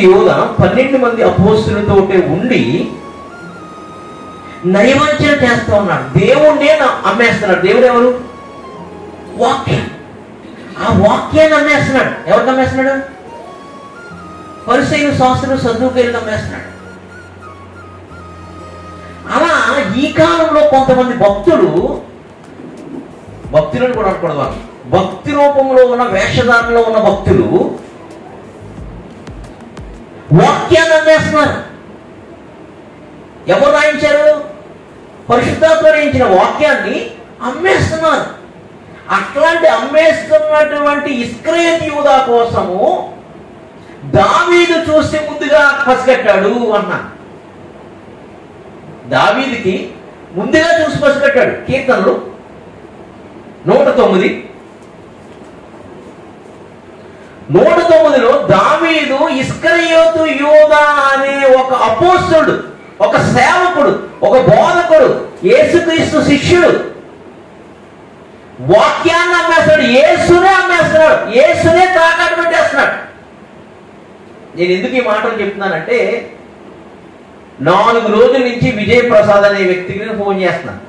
యోధ 12 మంది అపోస్తులతో ఉండి నయవంచన చేస్తా ఉన్నాడు. దేవుణ్ణే అమ్మేస్తున్నాడు. దేవుడు ఎవరు? వాక్యం. ఆ వాక్యాన్ని అమ్మేస్తున్నాడు. ఎవరికి అమ్మేస్తున్నాడు? పరిసయ్యులు, శాస్త్రులు, సద్దూకయ్యులకు అమ్మేస్తున్నాడు. అలా ఈ కాలంలో కొంతమంది భక్తులను కూడా అనకూడదు, భక్తి రూపంలో ఉన్న వేషధారణలో ఉన్న భక్తులు వాక్యాన్ని అమ్మేస్తున్నారు. ఎవరు రాయించారు? పరిశుద్ధాత్మ రాయించిన వాక్యాన్ని అమ్మేస్తున్నారు. అట్లాంటి అమ్మేస్తున్నటువంటి ఇస్కరియోతు యూదా కోసము దావీదు చూసి ముందుగా పసిగట్టాడు అన్నా. దావీదుకి ముందుగా చూసి పసిగట్టాడు. కీర్తనలు 109లో దావీదు ఇస్కరియోతు యూదా అనే ఒక అపోస్తలుడు, ఒక సేవకుడు, ఒక బోధకుడు, యేసుక్రీస్తు శిష్యుడు వాక్యాన్ని అమ్మేస్తాడు. యేసునే అమ్మేస్తున్నాడు. యేసునే తాకట్టు పెట్టేస్తున్నాడు. నేను ఎందుకు ఈ మాటలు చెప్తున్నానంటే 4 రోజుల నుంచి విజయ్ ప్రసాద్ అనే వ్యక్తికి నేను ఫోన్ చేస్తున్నాను.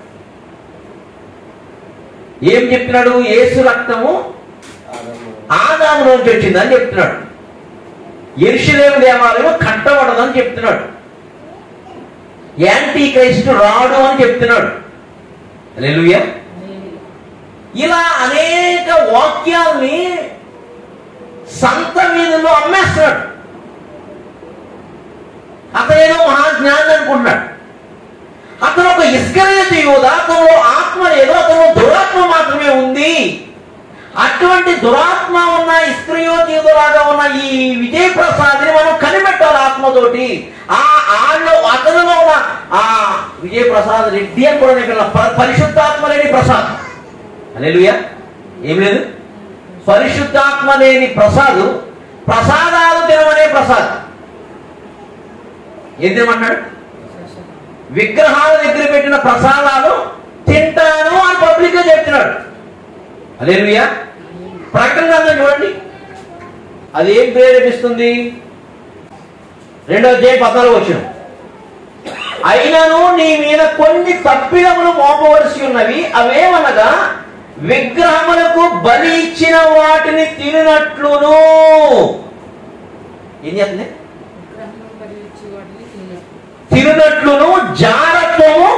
ఏం చెప్తున్నాడు? యేసు రక్తము ఆదాము నుంచి వచ్చిందని చెప్తున్నాడు. యెరూషలేము దేవాలయం కట్టబడదని చెప్తున్నాడు. యాంటీ క్రైస్తు రాడు అని చెప్తున్నాడు. హల్లెలూయా. ఇలా అనేక వాక్యాల్ని సంత వీధుల్లో అమ్మేస్తున్నాడు. అతనేదో మహాజ్ఞాని అనుకుంటున్నాడు. అతను ఒక ఇస్కరియోతు యూదా. అతను ఆత్మ లేదు, అతను దురాత్మ మాత్రమే ఉంది. అటువంటి దురాత్మ ఉన్న ఇస్కరియోతు యూదాలాగా ఉన్న ఈ విజయ్ ప్రసాద్ని మనం కనిపెట్టాలి ఆత్మతోటి. అతనిలో ఉన్న ఆ విజయ్ ప్రసాద్ రెడ్డి అని కూడా నేను పరిశుద్ధాత్మ లేని ప్రసాద్. హల్లెలూయా. ఏం లేదు, పరిశుద్ధాత్మ లేని ప్రసాదు. ప్రసాదాలు తినమనే ప్రసాద్. ఏం తినమన్నాడు? విగ్రహాల దగ్గర పెట్టిన ప్రసాదాలు తింటాను అని పబ్లిక్ గా చెప్తున్నాడు. హల్లెలూయా. ప్రకటన గ్రంథం చూడండి, అది ఏం ప్రేరేపిస్తుంది? 2వ అధ్యాయం 14వ వచనం. అయినను నీ మీద కొన్ని తప్పిదములు మోపవలసి ఉన్నవి. అవేమనగా విగ్రహములకు బలి ఇచ్చిన వాటిని తినట్లును. ఏం చేస్తుంది? తినట్లును, జారత్వము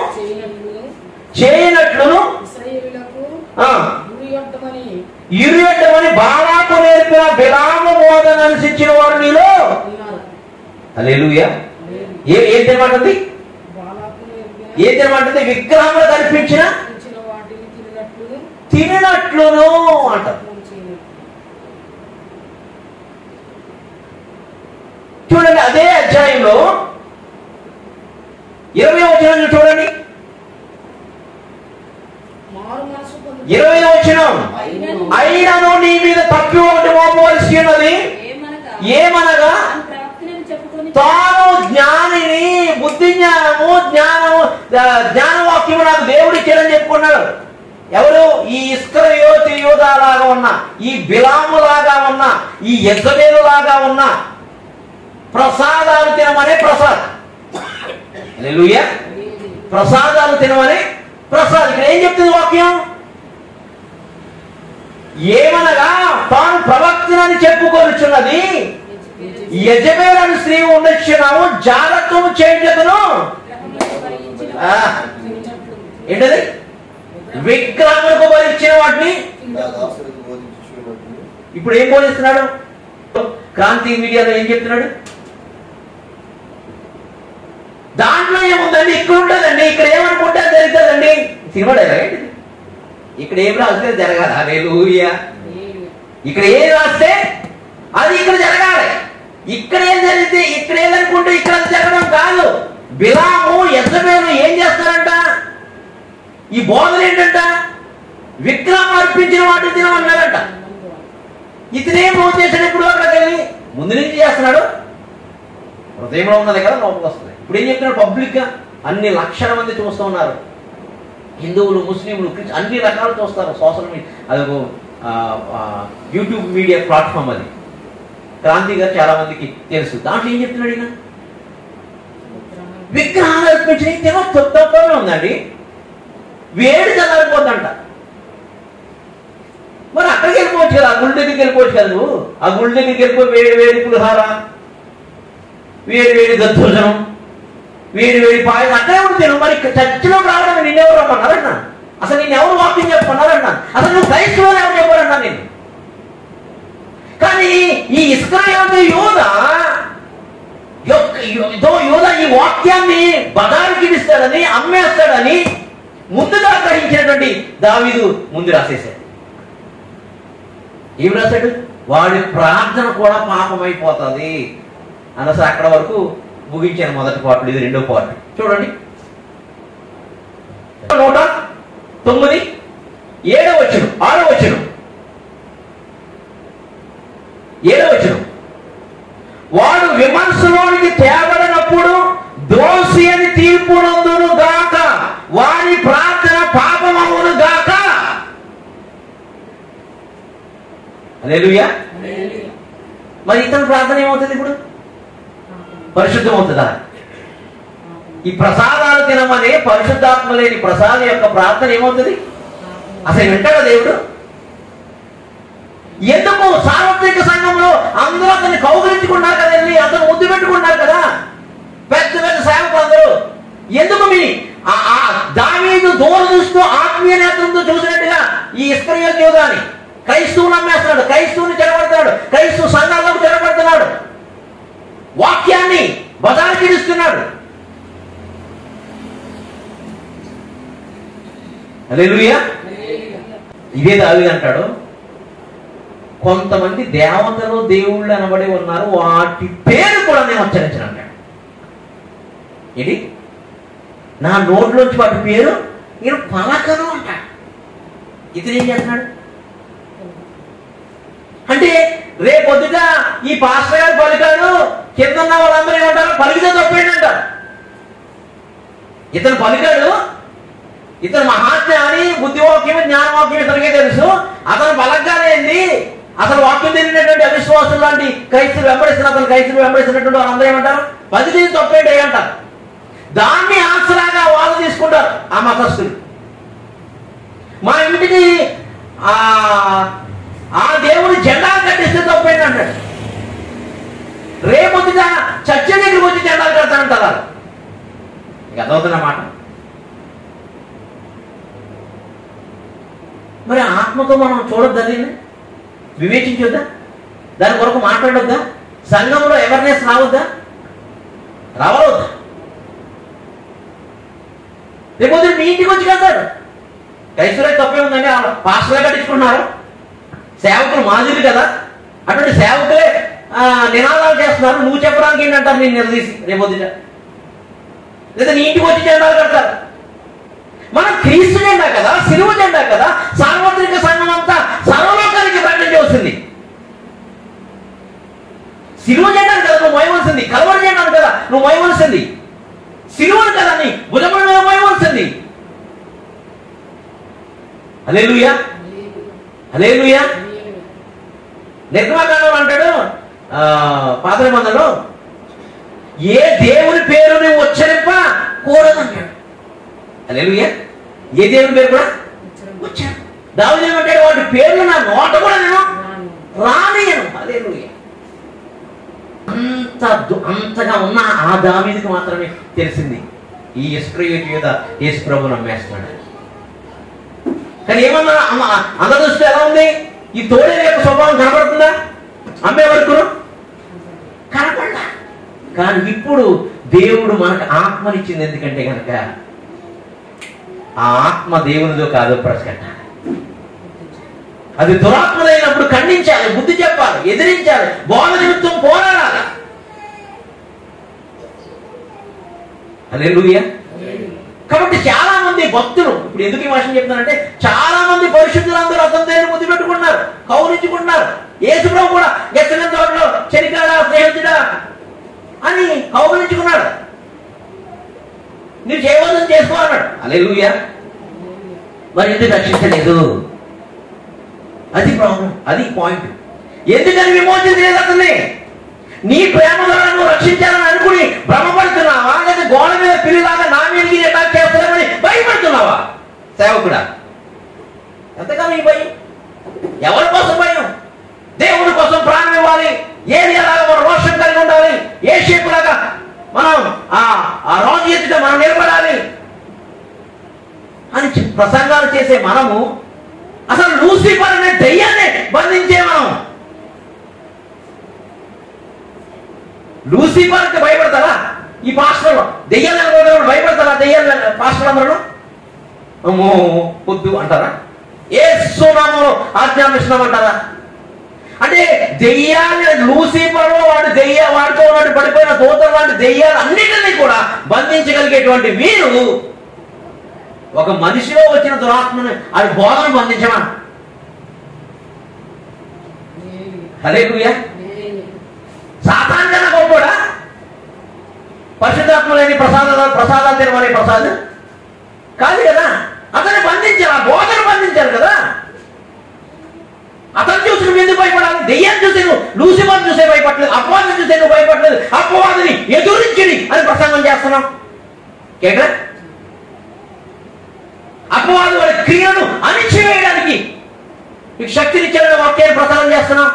చేయనట్లును, ఇరుయొద్దమని బాలాకు నేర్పిన బిలాము బోధన అనుసరించిన వారు నీలో. హల్లెలూయా. ఏం తినమంటుంది? ఏం తినమంటుంది? విగ్రహములు కల్పించిన తినట్లును అంట. చూడండి, అదే అధ్యాయంలో 20వ వచనం చూడండి. 20వ వచనం. అయినను నీ మీద తప్పి ఒకటి మోపవలసి ఉన్నది. ఏమనగా తాను జ్ఞానిని, బుద్ధి జ్ఞానము, జ్ఞానవాక్యము నాకు దేవుడు ఇచ్చాడని చెప్పుకున్నాడు. ఎవరు? ఈ ఇస్కరియోతు యూదా లాగా ఉన్న, ఈ బిలాము లాగా ఉన్న, ఈ యెజబెలు లాగా ఉన్న ప్రసాదాలు తినమనే ప్రసాద్. హల్లెలూయా. ప్రసాదాలు తినమని ప్రసాద్. ఇక్కడ ఏం చెప్తుంది వాక్యం? ఏమనగా తాను ప్రవక్తనని చెప్పుకొనుచున్నది యెజబెలు అను స్త్రీ ఉండొచ్చున్నాము, జారత్వము చేయుటకును. ఏంటది? విగ్రహములకు బలి ఇచ్చిన వాటిని. ఇప్పుడు ఏం బోధిస్తున్నాడు? క్రాంతి మీడియాలో ఏం చెప్తున్నాడు? దాంట్లో ఏముందండి? ఇక్కడ ఉంటుందండి, ఇక్కడ ఏమనుకుంటే జరుగుతుందండి. సినిమా డైలాగ్ ఏంటిది? ఇక్కడ ఏం రాస్తే జరగాలి. హల్లెలూయా. ఇక్కడ ఏం రాస్తే అది ఇక్కడ జరగాలి. ఇక్కడ ఏం జరిగితే ఇక్కడ ఏదనుకుంటే ఇక్కడ జరగడం కాదు. బిలాము, యెజబెలు ఏం చేస్తారంట? ఈ బోధన ఏంటంట? విగ్రహం అర్పించిన వాటిని తినమన్నారంట. ఇతనేం చేశాడు? ఇప్పుడు అక్కడికి వెళ్ళి ముందు నుంచి చేస్తున్నాడు. హృదయంలో ఉన్నది కదా లోపలికి వస్తుంది. ఇప్పుడు ఏం చెప్తున్నాడు? పబ్లిక్ గా అన్ని లక్షల మంది చూస్తూ ఉన్నారు. హిందువులు, ముస్లింలు, క్రిస్టియన్ అన్ని రకాలు చూస్తారు. సోషల్ మీడియా, అది యూట్యూబ్ మీడియా ప్లాట్ఫామ్. అది క్రాంతి గారు చాలా మందికి తెలుసు. దాంట్లో ఏం చెప్తున్నాడు ఈయన? విగ్రహాలు అర్పించిన తప్పమే ఉందండి. వేడి చల్లారిపోద్దంట. మరి అక్కడికి వెళ్ళిపోవచ్చు కదా, ఆ గుడి దగ్గరికి వెళ్ళిపోవచ్చు కదా. నువ్వు ఆ గుడి దగ్గరికి వెళ్ళిపోయి వేడి వేడి పులిహార, వేడి వేడి దద్దోజనం, వేడి వేడి పాయసం అక్కడే ఉంటుంది. మరి చర్చిలో రావడం నిన్నెవరు రమ్మన్నారన్న? అసలు నేను ఎవరు వాకింగ్ చెప్పమన్నారన్నా? అసలు నువ్వు క్రైస్తవులు ఎవరు చెప్పారన్నా నేను? కానీ ఈ ఇస్కరియోతు యూదా ఈ వాక్యాన్ని బజారుకి ఇస్తాడని, అమ్మేస్తాడని ముందుగా గ్రహించినటువంటి దావీదు ముందు రాసేశాడు. ఏం రాశాడు? వాడి ప్రార్థన కూడా పాపమైపోతుంది అన్నస అక్కడ వరకు ముగించాను మొదటి పార్ట్. ఇది రెండో పార్ట్ చూడండి. 109 7వ వచనం 6వ వచనం 7వ వచనం. వాడు విమర్శలోనికి తేబడినప్పుడు దోషి అని తీర్పునందును గాక, వారి ప్రార్థన పాపమవును గాక. హల్లెలూయా. మరి ఇతని ప్రార్థన ఏమవుతుంది? ఇప్పుడు పరిశుద్ధం అవుతుందా? ఈ ప్రసాదాలు తినమనే పరిశుద్ధాత్మ లేని ప్రసాదం యొక్క ప్రార్థన ఏమవుతుంది? అసలు వింటాడా దేవుడు? ఎందుకు సార్వత్రిక సంఘంలో అందరూ అతన్ని కౌగిలించుకున్నారు కదండి, అతను ముద్దు పెట్టుకున్నారు కదా పెద్ద పెద్ద సేవకులు అందరూ. ఎందుకు మీ దావీదు దూరం చూస్తూ ఆత్మీయ నేత్రంతో చూసినట్టుగా ఈ ఇస్కరియోతు యూదాని క్రైస్తవుని అమ్మేస్తున్నాడు, క్రైస్తవుని చెడబడుతున్నాడు, క్రైస్తవ సంఘాలకు చెడబడుతున్నాడు, వాక్యాన్ని బజారుకి ఇస్తున్నాడు. హల్లెలూయా. ఇదే దావీదు అంటాడు, కొంతమంది దేవతలు దేవుళ్ళు అనబడి ఉన్నారు, వాటి పేరు కూడా నేను ఉచ్చరించను అంటాడు. ఏంటి? నా నోట్లోంచి వాటి పేరు నేను పలకను అంటాడు. ఇతను ఏం చేస్తున్నాడు అంటే, రేపొద్దుట ఈ పాస్టర్ గారు పలికాడు, కింద ఉన్న వాళ్ళందరూ ఏమంటారు? పలికితే తప్పేంటి అంటారు. ఇతను పలికాడు, ఇతను మహాజ్ఞాని, బుద్ధివాక్యం జ్ఞానవాక్యం ఇతనికే తెలుసు. అతను పలకగానేంది అసలు వాక్యం తెలియనటువంటి అవిశ్వాసం లాంటి క్రైస్తవులు వెంబడిస్తున్న అతను క్రైస్తవులు వెంబడిస్తున్నటువంటి వాళ్ళందరూ ఏమంటారు? పలికితే తప్పేంటి అంటారు. దాన్ని ఆసరాగా వాళ్ళు తీసుకుంటారు ఆ మతస్థులు. మా ఇంటికి ఆ దేవుడి జెండాలు కట్టిస్తే తప్పేంటి అంటాడు. రేపొద్దుగా చర్చ దగ్గరికి వచ్చి జెండాలు కడతానంటారు. ఇక అదవుతున్న మాట. మరి ఆత్మతో మనం చూడొద్దా? దీన్ని వివేచించొద్దా? దాని కొరకు మాట్లాడొద్దా? సంఘంలో అవేర్నెస్ రావద్దా? రావద్దా? రేపొద్దు మీ ఇంటికి వచ్చి కడతాడు. క్రైస్తవులే తప్పే ఉందండి, పాస్టర్లే కట్టించుకున్నారు, సేవకులు మాదిరి కదా, అటువంటి సేవకులే నినాదాలు చేస్తున్నారు, నువ్వు చెప్పడానికి ఏంటంటారు నేను నిలదీసి రేపొద్దుట. లేదా నీ ఇంటికి వచ్చి జెండాలు కడతారు. మనం క్రీస్తు జెండా కదా, సిలువ జెండా కదా, సార్వత్రిక సంఘం అంతా సర్వలోకానికి ప్రకటించవలసింది. సిలువ జెండా కదా నువ్వు మోయవలసింది, కలవరి జెండా కదా నువ్వు మోయవలసింది, సిలువను కదా నీ భుజముల మీద మోయవలసింది. హల్లెలూయా, హల్లెలూయా. నిర్గమకాండం అంటాడు పాత నిబంధనలో, ఏ దేవుని పేరు నువ్వు ఉచ్చరింప కూడదంటాడు. హల్లెలూయా. ఏ దేవుని పేరు కూడా వచ్చాడు. దావీదు ఏమంటాడు? వాటి పేర్లు నా నోట కూడా నేను రానియను. హల్లెలూయా. అంతగా ఉన్న ఆ దావీదుకి మాత్రమే తెలిసింది ఈ ఇస్కరియోతు యూదా యేసు ప్రభువును అమ్మేస్తున్నాడు. కానీ ఏమన్నా అందరి దృష్టి ఎలా ఉంది? ఈ తోడే యొక్క స్వభావం కనబడుతుందా? అమ్మే వరకు కనపడలా. కానీ ఇప్పుడు దేవుడు మనకు ఆత్మనిచ్చింది. ఎందుకంటే కనుక ఆ ఆత్మ దేవునిదో కాదో ప్రశ్నించాలి. అది దురాత్మలైనప్పుడు ఖండించాలి, బుద్ధి చెప్పాలి, ఎదిరించాలి, బోధ నిమిత్తం పోరాడాలి. హల్లెలూయా. కాబట్టి చాలా మంది భక్తులు, ఇప్పుడు ఎందుకు ఈ విషయం చెప్తున్నానంటే, చాలా మంది పరిశుద్ధులందరూ అతని దగ్గర ముద్దు పెట్టుకున్నారు, కౌలించుకుంటున్నారు. యేసు ప్రభు కూడా ఎక్కడ తోటలో చెరికాడా స్నేహితుడా అని కౌలించుకున్నాడు. నువ్వు చేయవలసింది చేసుకో అన్నాడు. హల్లెలూయా. మరి ఎందుకు రక్షించలేదు? అది ప్రాబ్లం, అది పాయింట్. ఎందుకని విమోచించలేదు అతన్ని? నీ ప్రేమ ద్వారా నువ్వు రక్షించాలని అనుకుని భ్రమపడుతున్నావా, లేదా గోడ మీద పిల్లిలాగా నా మీదకి అటాక్ చేస్తానని భయపడుతున్నావా? సేవకుడా, ఎంతకాలం ఈ భయం? ఎవరి కోసం భయం? దేవుడి కోసం ప్రాణం ఇవ్వాలి, ఏరియాలాగా మనం రోషం కలిగి ఉండాలి, ఏ షేపు లాగా మనం ఆ రోజు ఎత్తుగా మనం నిలబడాలి అని ప్రసంగాలు చేసే మనము అసలు లూసిఫర్ అనే దెయ్యాన్ని బంధించే మనం లూసిఫర్కి భయపడతారా? ఈ పాస్టర్లు దెయ్యాలు భయపడతారా? దెయ్యాలు పాస్టర్లు అమ్మో పొద్దు అంటారా? యేసు నామములో ఆజ్ఞాపిస్తున్నాం అంటారా? అంటే దెయ్యాలు, లూసిఫర్ వాడితో పడిపోయిన దూతలు లాంటి దెయ్యాలు అన్నిటినీ కూడా బంధించగలిగేటువంటి వీరు ఒక మనిషిలో వచ్చిన దురాత్మని అది బోధన బంధించమా? హల్లెలూయా. సాతాను కన్నా గొప్పడా? పరిశుద్ధాత్మ లేని ప్రసాదాలు తినమనే ప్రసాదం కాదు కదా. అతన్ని బంధించారు, ఆ బోధన బంధించారు కదా. అతను చూసి నువ్వు ఎందుకు భయపడాలి? దెయ్యాన్ని చూసి నువ్వు, లూసిఫర్ చూసే భయపడలేదు, అపవాదిని చూసే నువ్వు భయపడలేదు, అపవాదిని ఎదురించిడి అని ప్రసంగం చేస్తున్నావు. కేక అపవాది వాడి క్రియను అణిచివేయడానికి మీకు శక్తినిచ్చిన వాక్యాన్ని ప్రసారం చేస్తున్నాం.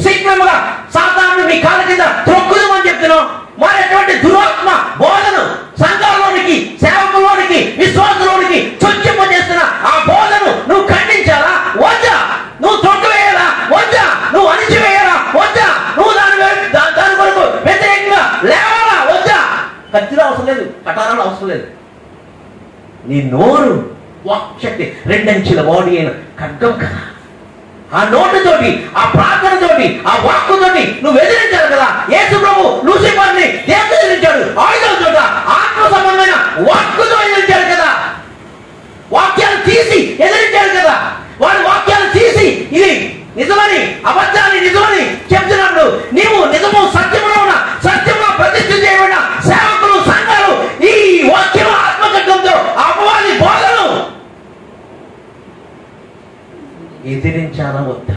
శీఘ్రముగా సాతాను మీ కాళ్ళ కింద త్రొక్కుదామని చెప్తున్నాం. మరి ఎటువంటి దురాత్మ బోధను సంఘంలోనికి, సేవకులోనికి, విశ్వాసంలోనికి చొచ్చింపజేస్తున్న ఆ బోధను నువ్వు ఖండించాలా వద్దా? నువ్వు త్రొక్కవేయాలా వద్దా? నువ్వు అణిచివేయాలా వద్దా? నువ్వు దాని వరకు వ్యతిరేకంగా లేవాలా వద్దా? కత్తిలో అవసరం లేదు, కటారాలు అవసరం లేదు. నీ నోరు వాక్శక్తి రెండంచుల బాడీ అయిన ఖడ్గం కదా. ఆ నోటుతోటి, ఆ ప్రార్థనతోటి, ఆ వాక్కుతోటి నువ్వు ఎదిరించాలి కదా. యేసు ప్రభు లూసిఫర్ని దేవుడు ఎదిరించాడు. ఆయుధాల చోట ఆత్మ సంబంధమైన వాక్కుతో ఎదిరించాడు కదా. వాక్యాలు తీసి ఎదిరించాడు కదా. వాడి వాక్యాలు తీసి ఇది నిజమని, అబద్ధాన్ని నిజమని చెప్తున్నప్పుడు నీవు నిజము సత్యములో ఉన్న, సత్యములో ప్రతిష్ఠ చేయబడిన సేవకులు, సంఘాలు ఈ వాక్యం ఆత్మకత్వంతో అపవాది బోధను ఎదిరించాలా వద్దా?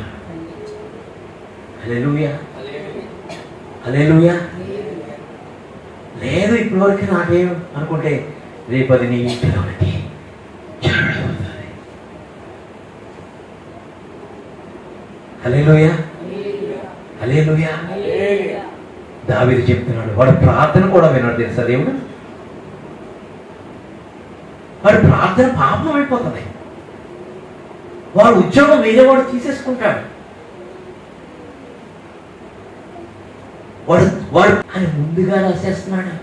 హల్లెలూయా, హల్లెలూయా. లేదు ఇప్పటి వరకు నాకేం అనుకుంటే రేపు అది నీ ఇంటిలోనికి చేరబోతుంది. హల్లెలూయా, హల్లెలూయా. దావీదు చెప్తున్నాడు, వాడు ప్రార్థన కూడా విన్నాడు తెలుసా దేవుడు. వాడు ప్రార్థన పాపం అయిపోతుంది. వాడు ఉద్యోగం వేరేవాడు తీసేసుకుంటాడు. వాడు అని ముందుగా రాసేస్తున్నాడు.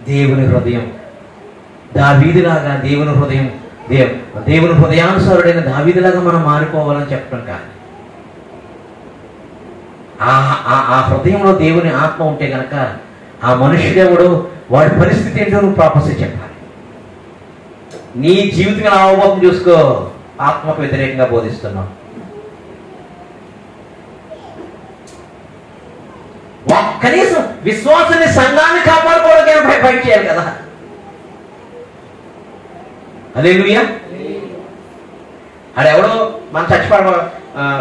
దేవుని హృదయం దావీదులాగా, దేవుని హృదయం దేవుని హృదయానుసారుడైన దావీదులాగా మనం మారిపోవాలని చెప్పడం కాదు. ఆ హృదయంలో దేవుని ఆత్మ ఉంటే గనక ఆ మనుష్యుడెవడు, వాడి పరిస్థితి ఏంటో నువ్వు ప్రాపసి చెప్పాలి. నీ జీవితం అవబోధం చూసుకో. ఆత్మకు వ్యతిరేకంగా బోధిస్తున్నావు. కనీసం విశ్వాసాన్ని, సంఘాన్ని కాపాడుకోవడానికి ఫైట్ చేయాలి కదా. హల్లెలూయా. ఆడెవడో మన చచ్చిపడ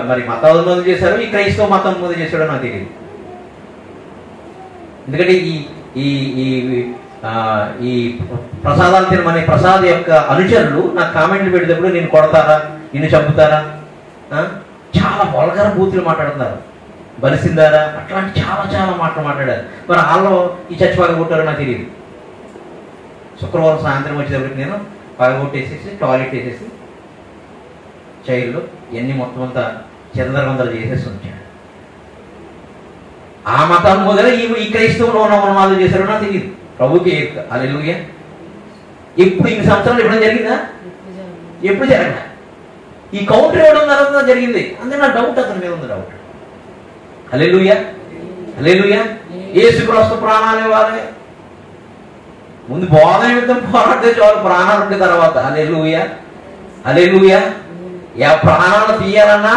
మరి మతం మొదలు చేశారు, ఈ క్రైస్తవ మతం మొదలు చేశాడో నాకు తెలియదు. ఎందుకంటే ఈ ప్రసాదాలు తినమనే ప్రసాద్ యొక్క అనుచరులు నాకు కామెంట్లు పెట్టేటప్పుడు నేను కొడతారా, నిన్ను చంపుతారా, చాలా వల్గర బూతులు మాట్లాడుతున్నారు, బలిసిందారా, అట్లాంటి చాలా మాటలు మాట్లాడారు. మరి వాళ్ళు ఈ చర్చ పగలగొట్టారో నాకు తెలియదు. శుక్రవారం సాయంత్రం వచ్చేటప్పటికి నేను పగలగొట్టేసేసి టాయిలెట్ వేసేసి చైర్లో ఎన్ని మొత్తం అంతా చందరవందలు చేసేసి ఉంచాడు. ఆ మతం మొదలు ఈ క్రైస్తవులు ఉన్నమాలు చేశారో నాకు తెలియదు. ప్రభుకి హల్లెలూయా. ఎప్పుడు ఇన్ని సంవత్సరాలు ఎప్పుడైనా జరిగిందా? ఎప్పుడు జరగదా? ఈ కౌంటర్ ఇవ్వడం తర్వాత జరిగింది. అందుకే నా డౌట్ అతని మీద ఉంది, డౌట్. హల్లెలూయా, హల్లెలూయా. యేసుక్రీస్తు ప్రాణాలు ఇవ్వాలి. ముందు బోధ నిమిత్తం పోరాడితే చాలు, ప్రాణాలు ఉంటే తర్వాత. హల్లెలూయా, హల్లెలూయా. ప్రాణాలు తీయాలన్నా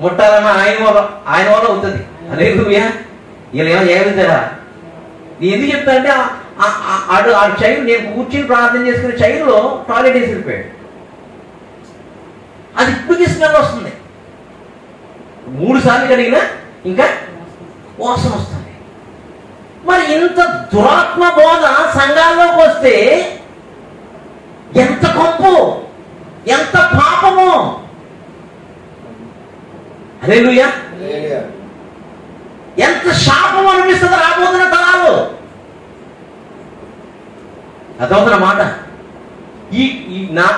ముట్టాలన్నా ఆయన వల్ల అవుతుంది. హల్లెలూయా. వీళ్ళు ఏమో చేయగలుగుతారా? నేను ఎందుకు చెప్తానంటే ఆ చైర్, నేను కూర్చుని ప్రార్థన చేసుకునే చైర్లో టాయిలెట్ వేసి వెళ్ళిపోయాడు. అది ఇప్పటికీ స్మెల్ వస్తుంది. 3 సార్లు కడిగినా ఇంకా వాసన వస్తుంది. మరి ఇంత దురాత్మ బోధ సంఘాల్లోకి వస్తే ఎంత కంపు, ఎంత పాపము. హల్లెలూయా. ఎంత శాపం అనిపిస్తుంది రాబోతున్న తరాలు. అదవుతున్న మాట.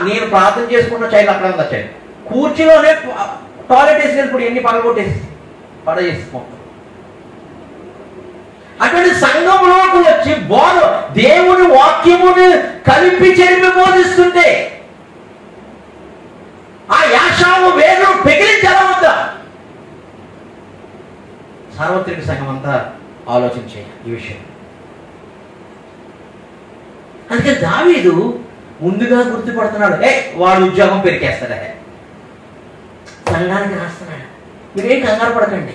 నేను ప్రార్థన చేసుకున్న చైల్డ్ అక్కడ ఉందా చైల్డ్ కూర్చులోనే టాయిలెట్ వేసినప్పుడు ఎన్ని పడగొట్టేసి పడేసి అటువంటి సంఘంలోకి వచ్చి బోధ దేవుని వాక్యముని కలిపి చెరిపి బోధిస్తుంటే ఆ యాషావు వేరు పెగిలించవద్దా? సార్వత్రిక సంఘం అంతా ఆలోచించే ఈ విషయం. అందుకే దావీదు ముందుగా గుర్తుపడుతున్నాడు, వాడు ఉద్యోగం పెరికేస్తాడా, సంఘానికి రాస్తున్నాడు. మీరేం కంగారు పడకండి.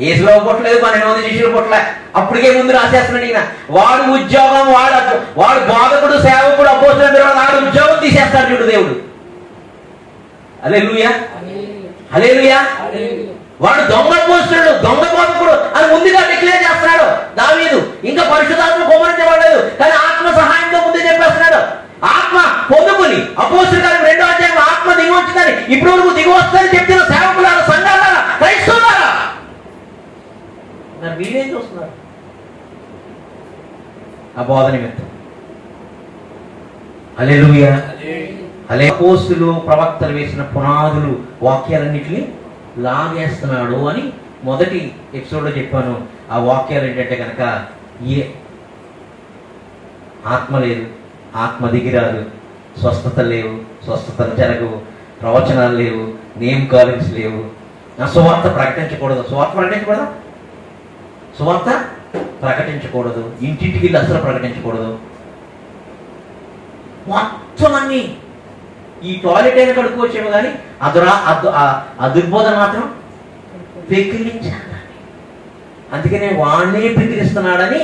ఏసులో పుట్టలేదు, 12 మంది శిష్యులు పుట్టలే, అప్పటికే ముందు రాసేస్తున్నాడు ఈయన. వాడు ఉద్యోగం, వాడు బోధకుడు, సేవకుడు, అపోస్తలుడు, వాడు ఉద్యోగం తీసేస్తాడు చూడు దేవుడు. హల్లెలూయా, హల్లెలూయా. వాడు దొంగ అపోస్తలుడు, దొంగ బోధకుడు అని ముందుగా డిక్లేర్ చేస్తున్నాడు దావీదు. ఇంకా పరిశుద్ధాత్మ కుమ్మరించబడలేదు, కానీ ఆత్మ సహాయంతో ముందు చెప్పేస్తున్నాడు. ఆత్మ పొందుకుని అపోస్తలుల కార్యం 2వ అధ్యాయంలో ఆత్మ దిగి వచ్చిందని ఇప్పుడు వరకు దిగి వస్తుందని చెప్తున్న సేవకులారా, సంఘాలారా, క్రైస్తవులారా, మరి మీరేం చూస్తున్నారు ఆ బోధ నిమిత్తం? హల్లెలూయా. అపోస్తలులు ప్రవక్తలు వేసిన పునాదులు వాక్యాలన్నిటిని లాగేస్తున్నాడు అని మొదటి ఎపిసోడ్లో చెప్పాను. ఆ వాక్యాలు ఏంటంటే కనుక ఆత్మ లేదు, ఆత్మ దిగిరాదు, స్వస్థత లేవు, స్వస్థతలు జరగవు, ప్రవచనాలు లేవు, నేమ్ కాలింగ్స్ లేవు, సువార్త ప్రకటించకూడదు. సువార్త ప్రకటించకూడదా? సువార్త ప్రకటించకూడదు, ఇంటింటికి వెళ్ళి అసలు ప్రకటించకూడదు. మొత్తం అన్ని ఈ టాయిలెట్ అయినా కడుక్కోవచ్చేమో కానీ ఆ దుర్బోధన మాత్రం పెకిలించాలి. అందుకనే వాణ్ణే పెకిలిస్తున్నాడని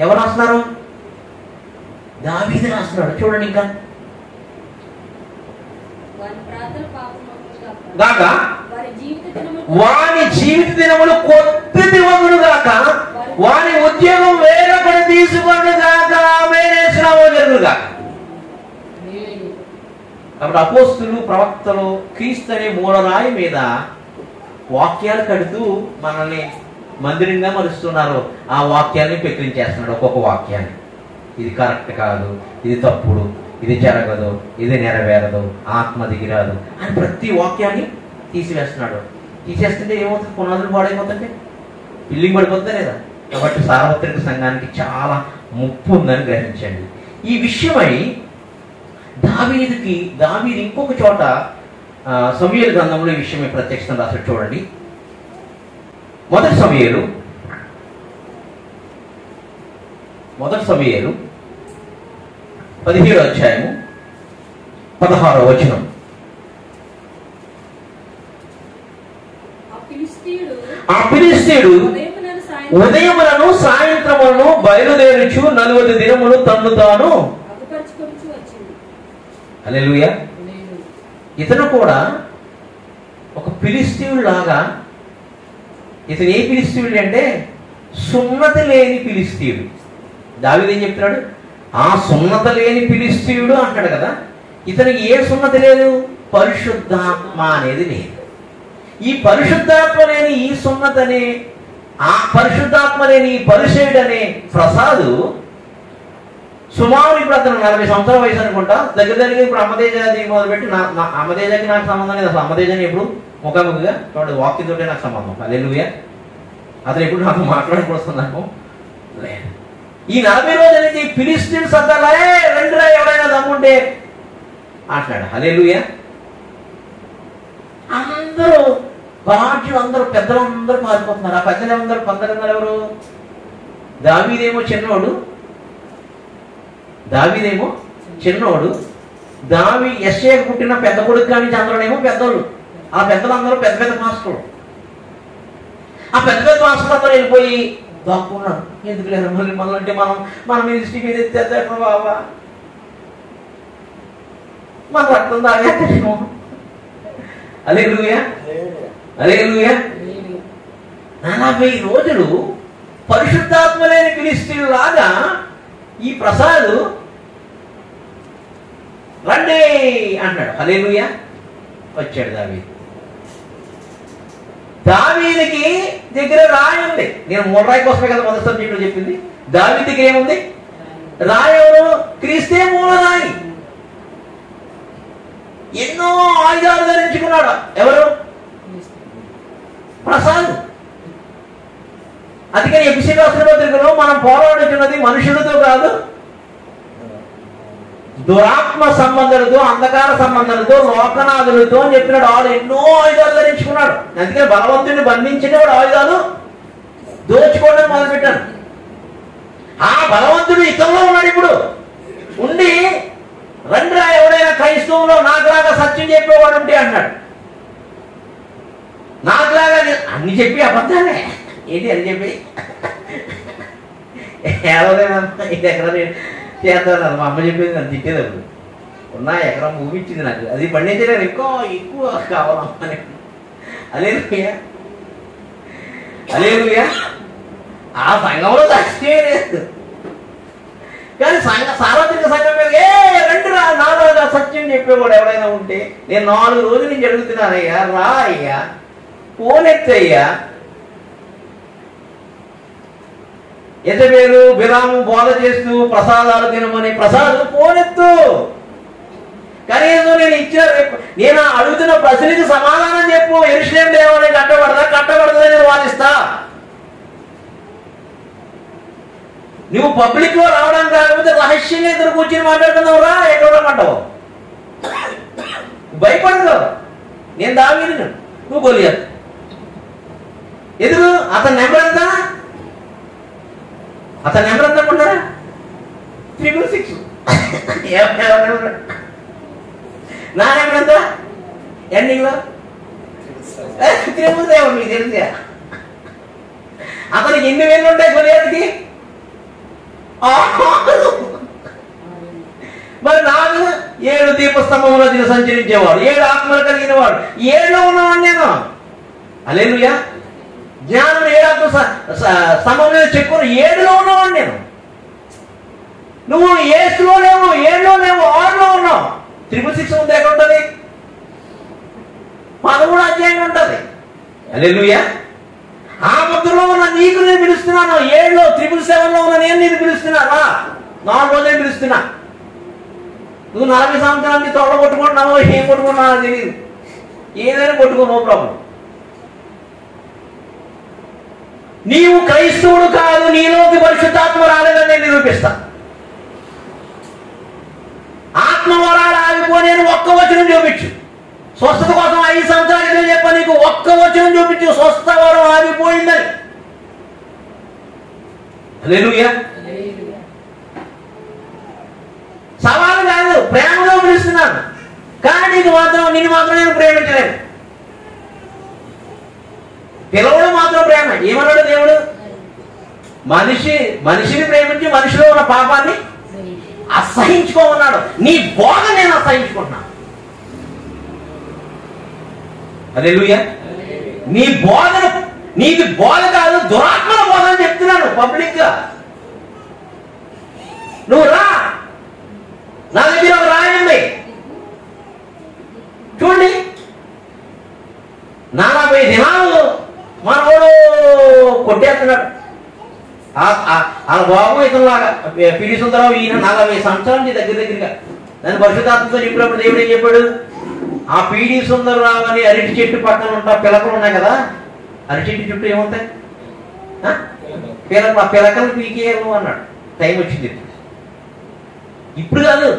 ఎవరు రాస్తున్నారు? దావీదు రాస్తున్నాడు. చూడండి ఇంకా గాక వాని జీవిత దినములు కొద్ది దివములు గాక వాని ఉద్యోగం వేరొకటి తీసుకొని గాక జరుగుగా. కాబట్టి అపోస్తులు ప్రవక్తలు క్రీస్తు అనే మూలరాయి మీద వాక్యాలు కడుతూ మనల్ని మందిరంగా మరుస్తున్నారు. ఆ వాక్యాన్ని పెకిలించేస్తున్నాడు. ఒక్కొక్క వాక్యాన్ని ఇది కరెక్ట్ కాదు, ఇది తప్పుడు, ఇది జరగదు, ఇది నెరవేరదు, ఆత్మ దిగిరాదు అని ప్రతి వాక్యాన్ని తీసివేస్తున్నాడు. తీసేస్తుంటే ఏమవుతుంది? పునాదులు పాడైపోతుంటే బిల్డింగ్ పడిపోతుందా లేదా? కాబట్టి సార్వత్రిక సంఘానికి చాలా ముప్పు ఉందని గ్రహించండి. ఈ విషయమై దావీదు ఇంకొక చోట సమూయేలు గ్రంథంలో ఈ విషయమై ప్రత్యక్షం రాశాడు. చూడండి, మొదటి సమూయేలు 17వ అధ్యాయము 16వ వచనం. ఆ ఫిలిష్తీయుడు ఉదయములను సాయంత్రములను బయలుదేరుచు 40 దినములు తన్ను తాను. హల్లెలూయా. ఇతను కూడా ఒక ఫిలిష్తీయుడు లాగా. ఇతను ఏ ఫిలిష్తీయుడు అంటే సున్నత లేని ఫిలిష్తీయుడు. దావీదు ఏం చెప్తున్నాడు? ఆ సున్నత లేని ఫిలిష్తీయుడు అంటాడు కదా. ఇతనికి ఏ సున్నత లేదు? పరిశుద్ధాత్మ అనేది లేదు. ఈ పరిశుద్ధాత్మ లేని ఈ సున్నతని, ఆ పరిశుద్ధాత్మ లేని ఈ పరిచయుడు అనే ప్రసాదు సుమారు ఇప్పుడు అతను 40 సంవత్సరాల వయసు అనుకుంటా. దగ్గర ఇప్పుడు అమ్మదేజాది మొదలుపెట్టి అమ్మదేజాకి నాకు సంబంధం లేదు. అసలు అమ్మదేజాని ఎప్పుడు ముఖాముఖిగా చూడండి, వాక్యంతోటే నాకు సంబంధం. హల్లెలూయా. అతను ఎప్పుడు నాకు మాట్లాడుకొస్తున్నాను లేదు. ఈ 40 రోజుల నుంచి ఫిలిష్తీయులు సత్తాలే రెండురా ఎవరైనా దమ్ముంటే అంటున్నాడు. హల్లెలూయా. అందరూ బలాఢ్యులు, అందరూ పెద్దలందరూ మారిపోతున్నారు. ఆ పెద్దలందరూ 15 ఎవరు? దావీదేమో చిన్నోడు, యెష్షయికి పుట్టిన పెద్ద కొడుకు కానీ అందరూనేమో పెద్దోళ్ళు. ఆ పెద్దలందరూ పెద్ద పెద్ద మాస్టర్లు. ఆ పెద్ద పెద్ద మాస్టర్లు అందరూ వెళ్ళిపోయి దాక్కున్నారు. ఎందుకు లేదు మళ్ళీ అంటే మన మినిస్ట్రీ మీద ఎత్తేద్దాం బాబా, మన రక్తం తాగేమో. హల్లెలూయా, హల్లెలూయా. 40 రోజులు పరిశుద్ధాత్మ లేని ఫిలిష్తీయులాగా ఈ ప్రసాదు రండి అంటాడు. హల్లెలూయా. వచ్చాడు దావీదు. దావీదుకి దగ్గర రాయి ఉంది. నేను మూలరాయి కోసమే కదా మొదటి సబ్జెక్టులో చెప్పింది. దావీదు దగ్గర ఏముంది? రాయి. ఎవరు? క్రీస్తే మూలరాయి. ఎన్నో ఆయుధాలు ధరించుకున్నాడు. ఎవరు? ప్రసాద్. అందుకని ఎఫెసీ రాసిన పత్రికలో మనం పోరాడుతున్నది మనుషులతో కాదు, దురాత్మ సంబంధాలతో, అంధకార సంబంధాలతో, లోకనాథులతో అని చెప్పినాడు. వాడు ఎన్నో ఆయుధాలు ధరించుకున్నాడు. అందుకని బలవంతుడిని బంధించిన వాడు ఆయుధాలు దోచుకోవడం మొదలుపెట్టాడు. ఆ బలవంతుడు ఇతరులో ఉన్నాడు. ఇప్పుడు ఉండి రండిరా ఎవడైనా క్రైస్తవంలో నాకులాగా సత్యం చెప్పేవాడు ఉంటే అన్నాడు. నాకులాగా అన్ని చెప్పి అబద్ధాలే ఏంటి అని చెప్పి ఎవరైనా ఇది ఎకరం చేద్దాం. మా అమ్మ చెప్పింది నన్ను తిట్టేటప్పుడు. ఉన్నా ఎకరం భూమి ఇచ్చింది నాకు, అది పండించలేదు, ఎక్కువ కావాలమ్మని. హల్లెలూయా. హల్లెలూయా. ఆ సంఘంలో సత్యం లేదు, కానీ సార్వత్రిక సంఘం మీద రెండు నాలుగు సత్యం చెప్పేవాడు ఎవడైనా ఉంటే, నేను 4 రోజుల నుంచి అడుగుతున్నానయ్యా, రా అయ్యా, పోనెత్తయ్యా. యెజబెలు బిలాము బోధ చేస్తూ ప్రసాదాలు తినమని, ప్రసాదాలు పోనెత్తు. కనీసం నేను అడుగుతున్న ప్రశ్నకి సమాధానం చెప్పు. యెరూషలేము దేవాలయం కట్టబడదని వాదిస్తా. నువ్వు పబ్లిక్ లో రావడానికి కాకపోతే రహస్యంగా ఇద్దరు కూర్చొని మాట్లాడుతున్నావు రా, ఎక్కడ అంటావు? భయపడదు. నేను దావీదును, నువ్వు గొలియాతు. ఎదురు అతని నెంబర్ ఎంత? అతని నెంబర్ ఎంత అనుకుంటారా? 666. నా నెంబర్ ఎంత ఎండింగ్ లో? 337. మీకు తెలుసా? అతనికి ఎన్ని వేలు ఉంటాయి గొలియాతుకి? మరి నాకు 7 దీపస్తంభంలో సంచరించేవాడు, 7 ఆత్మలు కలిగిన వాడు, 7లో ఉన్నవాడు నేను. హల్లెలూయా. జ్ఞానం 7 ఆత్మ స్తంభం మీద చెక్కుని 7లో ఉన్నవాడు నేను. నువ్వు 8లో లేవు, 7లో లేవు, 6లో ఉన్నావు. 666 ఉంది ఎక్కడ ఉంటుంది? 13వ అధ్యాయం ఉంటుంది. హల్లెలూయా. ఆ ముద్రలో ఉన్న నీకు నేను పిలుస్తున్నాను. 7లో 777లో ఉన్న నేను నీకు పిలుస్తున్నాను. 4 రోజులు పిలుస్తున్నా. నువ్వు 40 సంవత్సరాలకి తొడ కొట్టుకుంటున్నావు, ఏం కొట్టుకున్నావు తెలియదు. ఏదైనా కొట్టుకో, నో ప్రాబ్లం. నీవు క్రైస్తవుడు కాదు, నీలోకి పరిశుద్ధాత్మ రాలేదని నేను నిరూపిస్తా. ఆత్మవరాలు ఆగిపోయి నేను ఒక్క వచనం చూపించు. స్వస్థత కోసం 5 సంవత్సరాల క్రితం చెప్పా నీకు, ఒక్క వచనం చూపించు స్వస్థ వరం ఆగిపోయిందని. హల్లెలూయా. సవాలు కాదు, ప్రేమలో పిలుస్తున్నాను. కానీ నిన్ను మాత్రం నేను ప్రేమించలేను. పిలవడం మాత్రం ప్రేమ. ఏమన్నాడు దేవుడు? మనిషిని ప్రేమించి మనిషిలో ఉన్న పాపాన్ని అసహించుకోమన్నాడు. నీ బోధ నేను అసహించుకుంటున్నాను. హల్లెలూయా. నీ బోధన నీకు బోధ కాదు, దురాత్మల బోధ అని చెప్తున్నాను పబ్లిక్ గా. నువ్వు రా, నా దగ్గర ఒక రాయండి. చూడండి, 40 దినాలు మనోడు కొట్టేస్తున్నాడు. ఆ బాబు ఇతరులాగా పిడి సుందరరావు ఈయన 40 సంవత్సరాల నుంచి దగ్గరగా నన్ను పరిశుద్ధాత్మతో చెప్పినప్పుడు దేవుడు ఏం చెప్పాడు? ఆ పీడి సుందరరావు అని అరటి చెట్టు పక్కన ఉంటా పిలకలు ఉన్నాయి కదా, అరటి చెట్టు చుట్టూ ఏముంటాయి? పిలకలు. ఆ పిలకలు పీకేయాలి అన్నాడు. టైం వచ్చింది. ఇప్పుడు కాదు,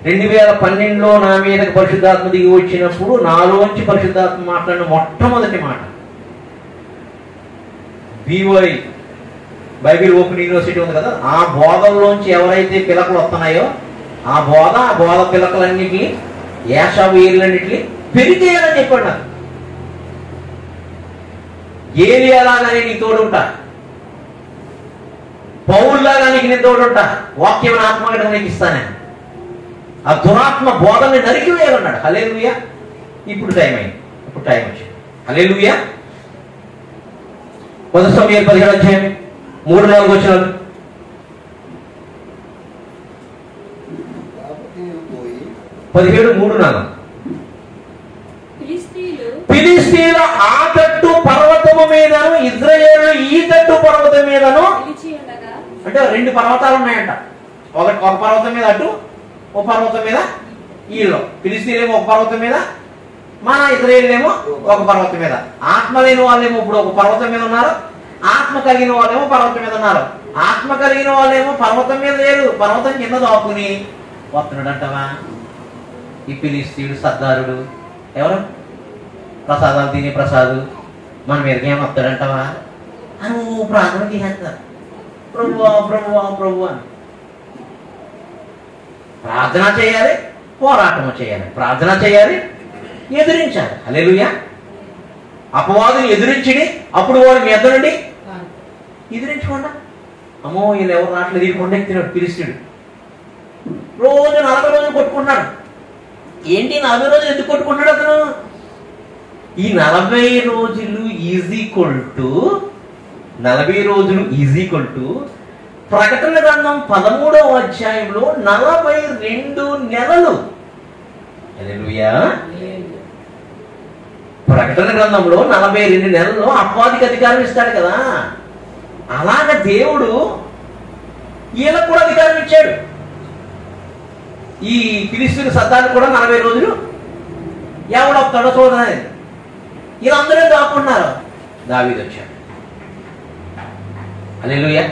2012లో నా మీదకి పరిశుద్ధాత్మ దిగి వచ్చినప్పుడు నాలోంచి పరిశుద్ధాత్మ మాట్లాడిన మొట్టమొదటి మాట, BOI బైబిల్ ఓపెన్ యూనివర్సిటీ ఉంది కదా, ఆ బోధల్లోంచి ఎవరైతే పిలకలు వస్తున్నాయో ఆ బోధ పిలకలన్నిటినీ, ఏషావేర్లన్నిటినీ పెరిగేయాలని చెప్పాడు నాకు. ఏలియాలాగానే నీ తోడుంటా, పౌరులాగా నీకు నేను తోడుంటా, వాక్యం ఆత్మగడం నీకు ఇస్తానే. ఆ దురాత్మ బోధల్ని నరికివేయాలన్నాడు. హల్లెలూయా. ఇప్పుడు టైం అయింది, ఇప్పుడు టైం వచ్చింది. హల్లెలూయా. మొదటి సమూయేలు 17వ అధ్యాయం 3-4 వచనాలు. పదిహేడు 3-4. ఫిలిష్తీయుల ఆ తట్టు పర్వతము మీదను ఇశ్రాయేలు ఈ తట్టు పర్వతం మీదను, అంటే 2 పర్వతాలు ఉన్నాయంట. ఒక పర్వతం మీద అటు, ఒక పర్వతం మీద వీళ్ళు. ఫిలిష్తీయులేమో ఒక పర్వతం మీద, మన ఇశ్రాయేలులేమో ఒక పర్వతం మీద. ఆత్మ లేని వాళ్ళేమో ఇప్పుడు ఒక పర్వతం మీద ఉన్నారు, ఆత్మ కలిగిన వాళ్ళేమో పర్వతం మీద ఉన్నారు. ఆత్మ కలిగిన వాళ్ళేమో పర్వతం మీద లేదు, పర్వతం కింద దాక్కుని వస్తున్నాడంటవా ఈ ఫిలిష్తీయుడు సర్దారుడు. ఎవరు? ప్రసాదాలు తినే ప్రసాదు మన మీదకి ఏం వస్తాడంటవా అని ప్రార్థన చేస్తారు. ప్రభువా ప్రభువా ప్రభు అని ప్రార్థన చేయాలి, పోరాటం చేయాలి. ప్రార్థన చేయాలి, ఎదిరించాలి. హల్లెలూయా. అపవాదుని ఎదిరించిడి, అప్పుడు వాడు మీ ఎద్ద నుండి ఎదిరించకుండా. అమ్మో వీళ్ళు ఎవరు రావట్లేదు, ఇది కొండెక్కినాడు ఫిలిష్తీయుడు. రోజు 40 రోజులు కొట్టుకుంటున్నాడు. ఏంటి 40 రోజులు ఎందుకు కొట్టుకుంటున్నాడు అతను? ఈ 40 రోజులు ఈజీక్వల్ టు 40 రోజులు ఈజీక్వల్ టు ప్రకటన గ్రంథం 13వ అధ్యాయంలో 42 నెలలు. హల్లెలూయా. ప్రకటన గ్రంథంలో 42 నెలల్లో అపవాదికి అధికారం ఇస్తాడు కదా. అలాగ దేవుడు వీళ్ళకు కూడా అధికారం ఇచ్చాడు. ఈ ఫిలిష్తీయుల సర్దారు కూడా 40 రోజులు ఎవడొస్తాడో చూడని వీళ్ళందరూ దాక్కున్నారు. దావీదు వచ్చాడు. హల్లెలూయా.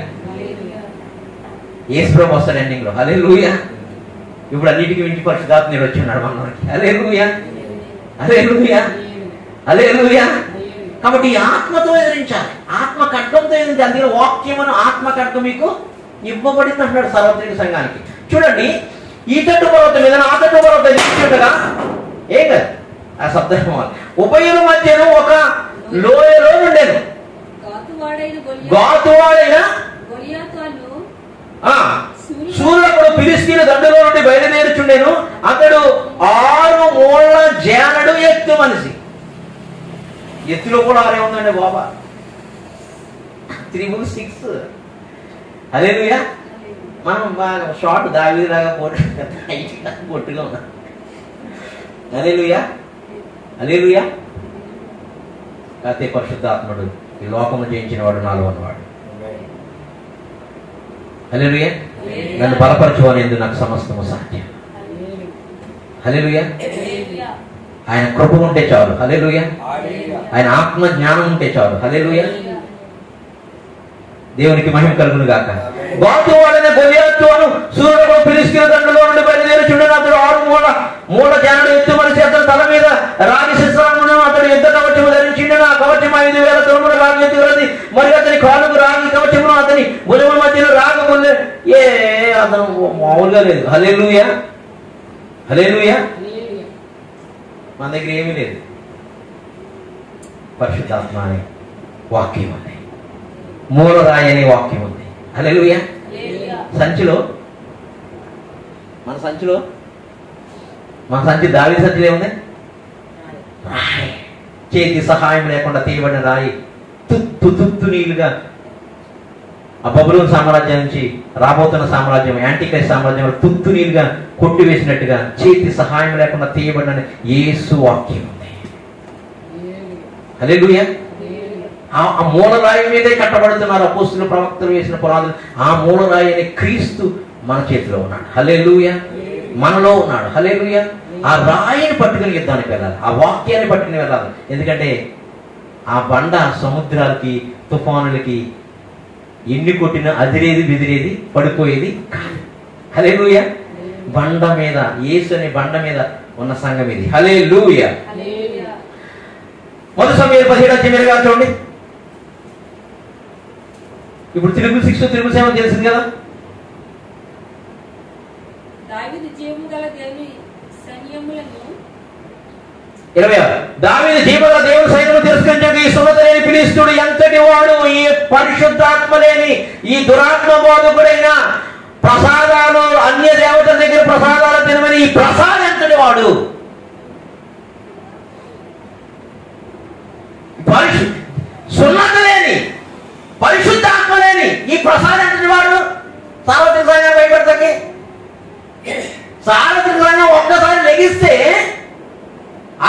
యేసు ప్రభువు వస్తాడు ఎండింగ్ లో. హల్లెలూయా. ఇప్పుడు అన్నిటికీ మించి పరిశుద్ధాత్మ వచ్చి ఉన్నాడు మనకి. హల్లెలూయా. హల్లెలూయా. హల్లెలూయా. కాబట్టి ఆత్మతో ఎదిరించాలి, ఆత్మ ఖడ్గంతో ఎదిరించాలి. అందుకే వాక్యమును ఆత్మ ఖడ్గం మీకు ఇవ్వబడింది అంటున్నాడు సార్వత్రిక సంఘానికి. చూడండి, ఈ తట్టు పర్వతం మీద ఆ తట్టు పర్వతం ఇచ్చిండగా ఏం కాదు ఆ శబ్దం. ఉభయుల మధ్యను ఒక లోయలో ఉండేను. గాతువాడైన సూర్యుడు ఫిలిష్తీయుల దండులో నుండి బయలుదేరుచుండెను. అతడు 6 మూళ్ళ జానడు ఎత్తు మనిషి. ఎత్తులో కూడా 6 ఉందండి బాబా. 3-6. హల్లెలూయా. మనం బాగా షార్ట్ దావీదులాగా పొట్టుగా ఉన్నాం. హల్లెలూయా. హల్లెలూయా. కాతే పరిశుద్ధాత్ముడు ఈ లోకము జయించిన వాడు నాలో ఉన్నవాడు. హల్లెలూయా. నన్ను బలపరచువనేందు నాకు సమస్తము సాధ్యం. హల్లెలూయా. ఆయన కృప ఉంటే చాలు. హల్లెలూయా. ఆయన ఆత్మ జ్ఞానం ఉంటే చాలు. హల్లెలూయా. దేవునికి మహిమ కలుగును గాక. గాతువాడైన గొలియాతు అను సూర్యుడు ఫిలిష్తీయుల దండులో నుండి బయలుదేరుచుండెను. అతడు 6 మూల జానడు ఎత్తు మనిషి. అతడు తల మీద రాగి శిస్త్రమును, అతడు యుద్ధ కవచము ధరించిండెను. ఆ కవచం 5000 తులముల రాగి ఎత్తు గలది. మరియు అతని కాలుకు రాగి కవచమును, అతని భుజముల మధ్యలో రాగి ముల్లె. అతను మామూలుగా లేదు. హల్లెలూయా. హల్లెలూయా. మన దగ్గర ఏమీ లేదు. పరిశుద్ధాత్మ అనే వాక్యం ఉంది, మూలరాయి అనే వాక్యం ఉంది. హల్లెలూయా. సంచిలో మన సంచి దావీదు సంచిలో ఏముంది? రాయి. చేతి సహాయం లేకుండా తీయబడిన రాయి తుత్తు నీళ్లుగా ఆ బబులోను సామ్రాజ్యం నుంచి రాబోతున్న సామ్రాజ్యం, యాంటిక్రైస్ట్ సామ్రాజ్యం తుత్తు నీళ్లుగా కొట్టివేసినట్టుగా చేతి సహాయం లేకుండా తీయబడిన యేసు వాక్యం ఉంది. హల్లెలూయా. ఆ మూలరాయి మీదే కట్టబడుతున్నారు అపోస్తులు, ప్రవక్తలు వేసిన పునాదులు. ఆ మూలరాయి అనే క్రీస్తు మన చేతిలో ఉన్నాడు. హల్లెలూయా. మనలో ఉన్నాడు. హల్లెలూయా. ఆ రాయిని పట్టుకుని యుద్ధానికి వెళ్ళాలి, ఆ వాక్యాన్ని పట్టుకుని వెళ్ళాలి. ఎందుకంటే ఆ బండ సముద్రాలకి, తుఫానులకి ఎన్ని కొట్టినా అదిరేది బెదిరేది పడిపోయేది కాదు. హల్లెలూయా. బండ మీద, యేసు అనే బండ మీద ఉన్న సంఘం ఇది. హల్లెలూయా. మొదటి సమూయేలు 17వ అధ్యాయం చూడండి. ఇప్పుడు 6 7 తెలిసింది కదా. దావీదు జీవము గల దేవుని సైన్యము తిరస్కరించక ఈ సున్నత లేని ఫిలిష్తీయుడు ఎంతటి వాడు, ఈ పరిశుద్ధాత్మ లేని ఈ దురాత్మ బోధకుడైన ప్రసాదాలు అన్య దేవతల దగ్గర ప్రసాదాలు తినమని ఈ ప్రసాదం ఎంతటి వాడు. సున్నత లేని ఈ ప్రసాదం ఎంతటి వాడు సార్వత్రిక సంఘాన్ని భయపెడతాకి? సార్వత్రిక సంఘం ఒక్కసారి లెగిస్తే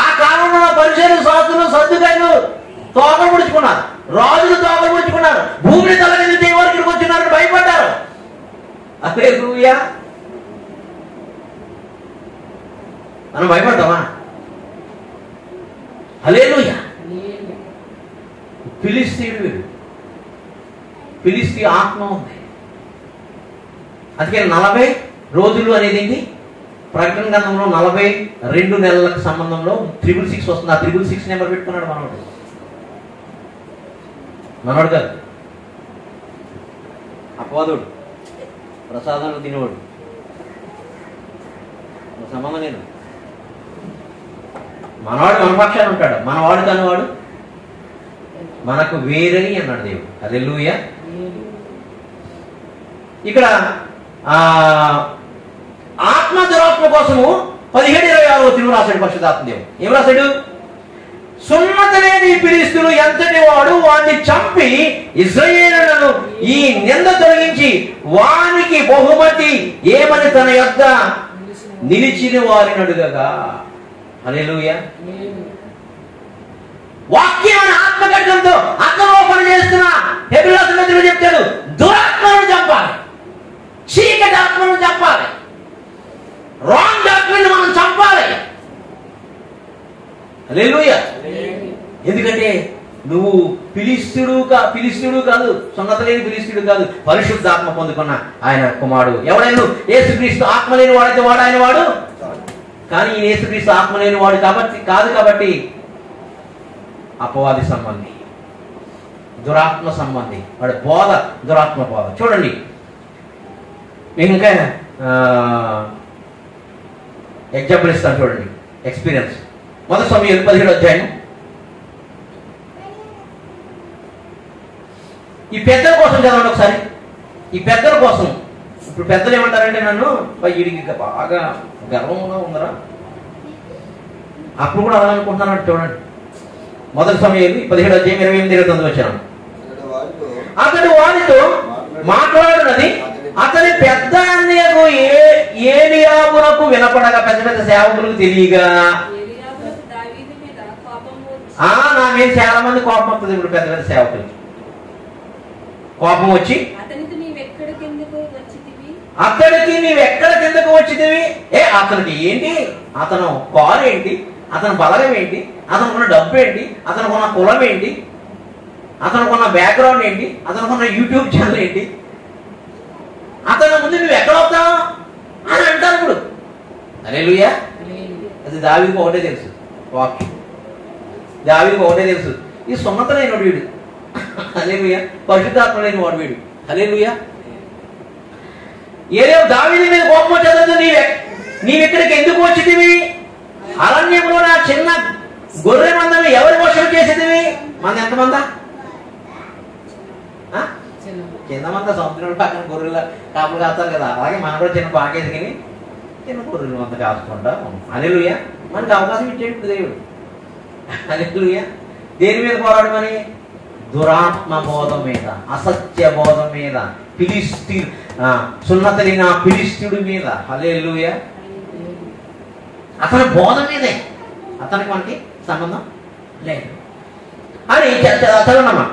ఆ కాలంలో పరిచయం శాస్త్రులు సర్దుకాయలు తోకలు ముడుచుకున్నారు, రాజులు తోకలు ముడుచుకున్నారు, భూమిని తలకింది దేవుడు ఇక్కడికి వచ్చినారని భయపడ్డారు. హల్లెలూయా. మనం భయపడతామా? హల్లెలూయా. ఫిలిస్తీయుడు, ఫిలిస్తీ ఆత్మ ఉంది. అందుకే 40 రోజులు అనేది ఏంటి? ప్రకటన గ్రంథంలో 42 నెలలకు సంబంధంలో 666 వస్తుంది. ఆ 666 నెంబర్ పెట్టుకున్నాడు మనవాడు కాదు, అపవాదుడు, ప్రసాదాలు తినేవాడు. సంబంధం లేదు. మనవాడు మన పక్షాన్ని ఉంటాడు, మనవాడు కానివాడు మనకు వేరని అన్నాడు దేవుడు. హల్లెలూయా. ఇక్కడ ఆత్మ దురాత్మ కోసము 17:26 రాశాడు పరిశుద్ధాత్మ దేవుడు. ఏం రాశాడు? సున్నతి లేని ఫిలిష్తీయుడు ఎంతటి వాడు వాడిని చంపి ఇశ్రాయేలులను ఈ నింద తొలగించి వానికి బహుమతి ఏమని తన యొద్ద నిలిచిన వారిని అడుగగా. హల్లెలూయా. వాక్యం ఆత్మగడ్డంతో ఆత్మలోపన చేస్తున్న హెబ్రీయులకు చెప్తాడు, దురాత్మను చంపాలి, చీకటి ఆత్మను చంపాలి, రాంగ్ డాక్టరీని మనం చంపాలి. హల్లెలూయా. ఎందుకంటే నువ్వు ఫిలిష్తీయుడు కాదు, సున్నతి లేని ఫిలిష్తీయుడు కాదు, పరిశుద్ధాత్మ పొందుకున్న ఆయన కుమారుడు. ఎవడైనా యేసుక్రీస్తు ఆత్మ లేని వాడైతే వాడు ఆయన వాడు. కానీ ఈ యేసుక్రీస్తు ఆత్మ లేని వాడు కాబట్టి అపవాది సంబంధి, దురాత్మ సంబంధి. వాడు బోధ దురాత్మ బోధ. చూడండి, నేను ఇంకా ఎగ్జాంపుల్ ఇస్తాను. చూడండి ఎక్స్పీరియన్స్. మొదటి సమూయేలు 17వ అధ్యాయం. ఈ పెద్దల కోసం చదవండి ఒకసారి. ఈ పెద్దల కోసం. ఇప్పుడు పెద్దలు ఏమంటారంటే నన్ను, వీడికి బాగా గర్వంగా ఉందరా, అప్పుడు కూడా అలాగనుకుంటున్నాను. చూడండి మొదటి సమూయేలు 17వ అధ్యాయం 28-29 వచ్చాను. అతడు వారితో మాట్లాడినది అతని పెద్ద అన్నయ్యకు ఏలియాబునకు వినపడగా పెద్ద పెద్ద సేవకులకు తెలియగా నా మీద చాలా మంది కోపం వస్తుంది. ఇప్పుడు పెద్ద పెద్ద సేవకులకి కోపం వచ్చి అతడికి నీవెక్కడ కిందకు వచ్చితివి? అతనికి ఏంటి, అతను కారు ఏంటి, అతని బలగం ఏంటి, అతనుకున్న డబ్బు ఏంటి, అతనుకున్న కులం ఏంటి, అతనుకున్న బ్యాక్గ్రౌండ్ ఏంటి, అతనుకున్న యూట్యూబ్ ఛానల్ ఏంటి, అతని ముందు నువ్వు ఎక్కడ వస్తావు అని అంటారు. ఇప్పుడు హల్లెలూయా. అది దావీదుకు ఒకటే తెలుసు, వాక్యం దావీదుకు ఒకటే తెలుసు, ఈ సున్నత లేని వాడు వీడు. హల్లెలూయా. పరిశుద్ధాత్మ లేని వాడు వీడు. హల్లెలూయా. ఏదో దావీదు మీద కోపం వచ్చేది, నీవెక్కడికి ఎందుకు వచ్చితివి? అరణ్యంలో నా చిన్న గొర్రె మందని ఎవరి మోసం చేసేదివి? మన ఎంతమందా? చిన్న మంద సముద్రం పక్కన గొర్రెల కాపులు కాస్తారు కదా, అలాగే మనం కూడా చిన్న బాగేసుకుని చిన్న గొర్రెల మంద కాసుకుంటాం. హల్లెలూయా. మనకు అవకాశం ఇచ్చేప్పుడు దేవుడు. హల్లెలూయా. దేని మీద పోరాడమని? దురాత్మ బోధం మీద, అసత్య బోధం మీద, సున్నతి లేని ఫిలిష్తీయుడి మీద. హల్లెలూయా. అతని బోధ మీదే, అతనికి మనకి సంబంధం లేదు అని చదవనమ్మా.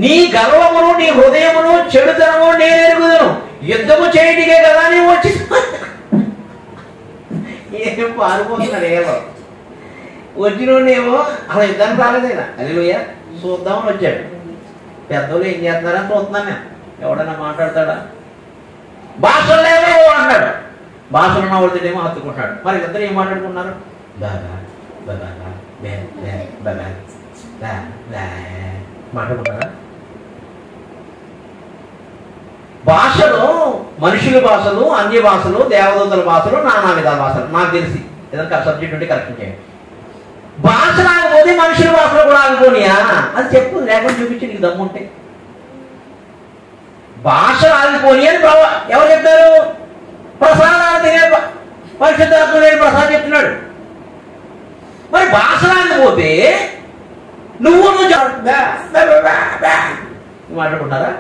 నీ గర్వమును నీ హృదయమును చెడుతనము నేను ఎరుగుదును, యుద్ధము చేయటికే కదా నీవు వచ్చి. ఏం పారిపోతున్నాడు, ఏమో వచ్చినోడేమో అలా యుద్ధానికి రాలేదైనా. హల్లెలూయా. చూద్దామని వచ్చాడు. పెద్దోళ్ళు ఏం చేస్తున్నారని చూస్తున్నాను నేను. ఎవడన్నా మాట్లాడతాడా? భాషలు లేవో అన్నాడు. భాషలు ఉన్న వాడితేనేమో హత్తుకుంటాడు. మరి ఇద్దరు ఏం మాట్లాడుకున్నారు? మాట్లాడుకుంటారా? భాషలు, మనుషుల భాషలు, అన్య భాషలు, దేవదూతల భాషలు, నానా విధాల భాషలు. నాకు తెలిసి ఏదైనా సబ్జెక్ట్ ఉంటే కరెక్షన్ చేయండి. భాష రాకపోతే మనుషుల భాషలో కూడా ఆగిపోనియా అది చెప్పు, లేకుండా చూపించి నీకు దమ్ముంటే. భాష ఆగిపోని అని ఎవరు చెప్తారు? ప్రసాదాలు తినే పరిశుద్ధాత్మ లేని ప్రసాద్ చెప్తున్నాడు. మరి భాష రాకపోతే నువ్వు మాట్లాడుకుంటారా?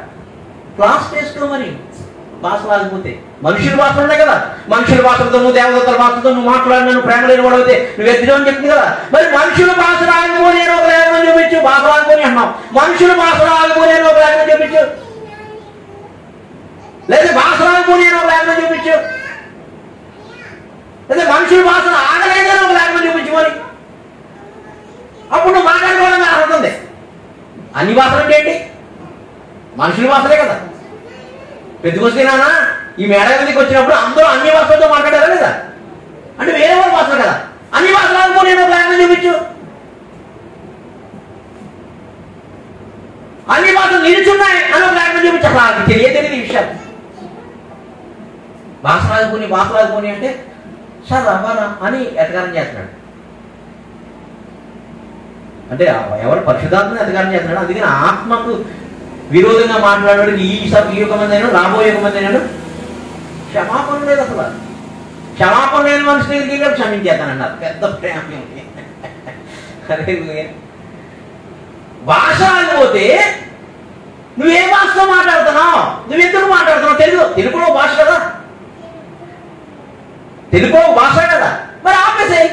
క్లాస్ చేసుకోమని భాష రాకపోతే. మనుషుల భాషలు ఉన్నాయి కదా, మనుషుల భాషలతో నువ్వు దేవదత్తల భాషతో నువ్వు మాట్లాడినాను ప్రేమ లేని వాడు అయితే నువ్వు ఎత్తులో అని చెప్తుంది కదా. మరి మనుషుల భాష రాకపోని ఒక లేఖనం చూపించు. భాష రాకపోని అంటున్నావు, మనుషుల భాష రాకపోని ఒక లేఖనం చూపించు. లేదా భాష రాకపోని ఒక లేఖనం చూపించు. లేదా మనుషుల భాషను ఆగలేదని ఒక లేఖనం చూపించు. మరి అప్పుడు నువ్వు మాట్లాడుకోవడం అర్హత ఉంది. అన్ని భాషలు అంటే ఏంటి? మనుషుల భాషలే కదా. పెద్దకొస్తేనా ఈ మేడ మీదకి వచ్చినప్పుడు అందరూ అన్ని భాషలతో మాట్లాడారా లేదా? అంటే వేరే వాళ్ళ భాషలు కదా. అన్ని భాషలు నేను ఒక లేఖనం చూపించు. అన్ని భాషలు నిలుచున్నాయి అని ఒక లేఖనం చూపించు. అసలు తెలియదు ఈ విషయాలు. భాష రాదుకొని అంటే సార్ రవ్వారా అని ఎటకారం చేస్తున్నాడు. అంటే ఎవరు పరిశుద్ధాత్మని ఎటకారం చేస్తున్నాడు. అందుకని ఆత్మకు విరోధంగా మాట్లాడాడు. ఈ యుగ మంది అయినా రాబోయే యుగ మంది అయినాడు క్షమాపణ లేదు. అసలు క్షమాపణ లేని మనిషిని క్షమించేస్తానన్నారు. పెద్ద ప్రేమ. భాష రాకపోతే నువ్వే భాషతో మాట్లాడుతున్నావు? నువ్వు ఎందుకు మాట్లాడుతున్నావు? తెలుగులో భాష కదా, తెలుగు భాష కదా. మరి ఆపేసేయి,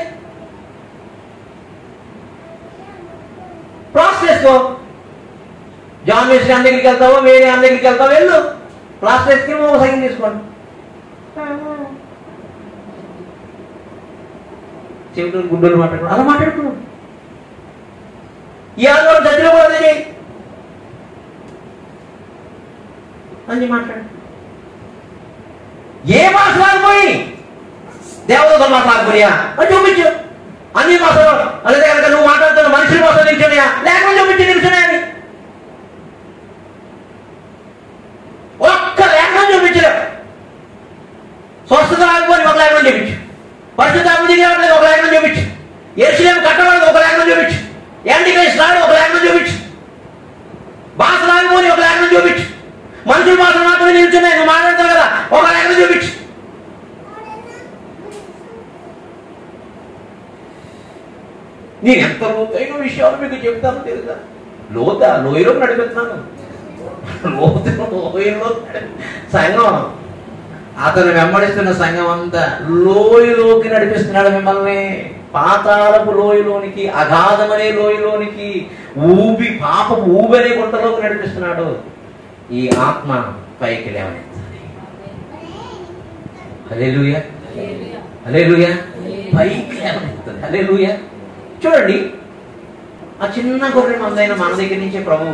క్లాస్ చేసుకో. జాన్ వేసి అన్న దగ్గరికి వెళ్తావో వేరే అన్న దగ్గరికి వెళ్తావో వెళ్ళు, క్లాస్ చేసుకుని ఒక సైన్ తీసుకోండి. చెవిటూరు గుడ్డూరు మాట్లాడుకో, అలా మాట్లాడుకున్నావు. ఈ ఆదివారం చర్చలో కూడా అదే చేయి అని మాట్లాడు. ఏ భాష రాకపోయి దేవదూత మాట్లాడుకోయా అని చూపించు. అన్ని భాషలు అలాగే కనుక నువ్వు మాట్లాడుతున్న మనుషుల భాష నిల్చున్నాయా లేకుండా చూపించి నిల్చున్నాయని. ఒక్క లేఖనం చూపించలేవు. స్వస్థత రాకపోయి ఒక లేఖనం చూపించు. పరిశుద్ధాత్మ దిగేవాళ్ళకి ఒక లేఖనం చూపించు. యెరూషలేము కట్టవాళ్ళకి ఒక లేఖనం చూపించు. యాంటిక్రైస్ట్ రాడు ఒక లేఖనం చూపించు. భాష రాకపోయి ఒక లేఖనం చూపించు. మనుషుల భాషలు మాత్రమే నిల్చున్నాయి నువ్వు మాట్లాడతావు కదా, ఒక లేఖనం చూపించు. నేను ఎంత లోతైన విషయాలు మీకు చెప్తాను తెలుసా? లోయలో నడిపిస్తున్నాను. లోయలో సంఘం అతను వెంబడిస్తున్న సంఘం అంతా లోయలోకి నడిపిస్తున్నాడు మిమ్మల్ని. పాతాళపు లోయలోనికి, అగాధమనే లోయలోనికి, పాపపు ఊబనే గుంటలోకి నడిపిస్తున్నాడు. ఈ ఆత్మ పైకి లేవనెత్తాలి. హల్లెలూయా, హల్లెలూయా. పైకి లేవనెత్తాలి. హల్లెలూయా. చూడండి, ఆ చిన్న గొర్రె మందైన మన దగ్గర నుంచే ప్రభు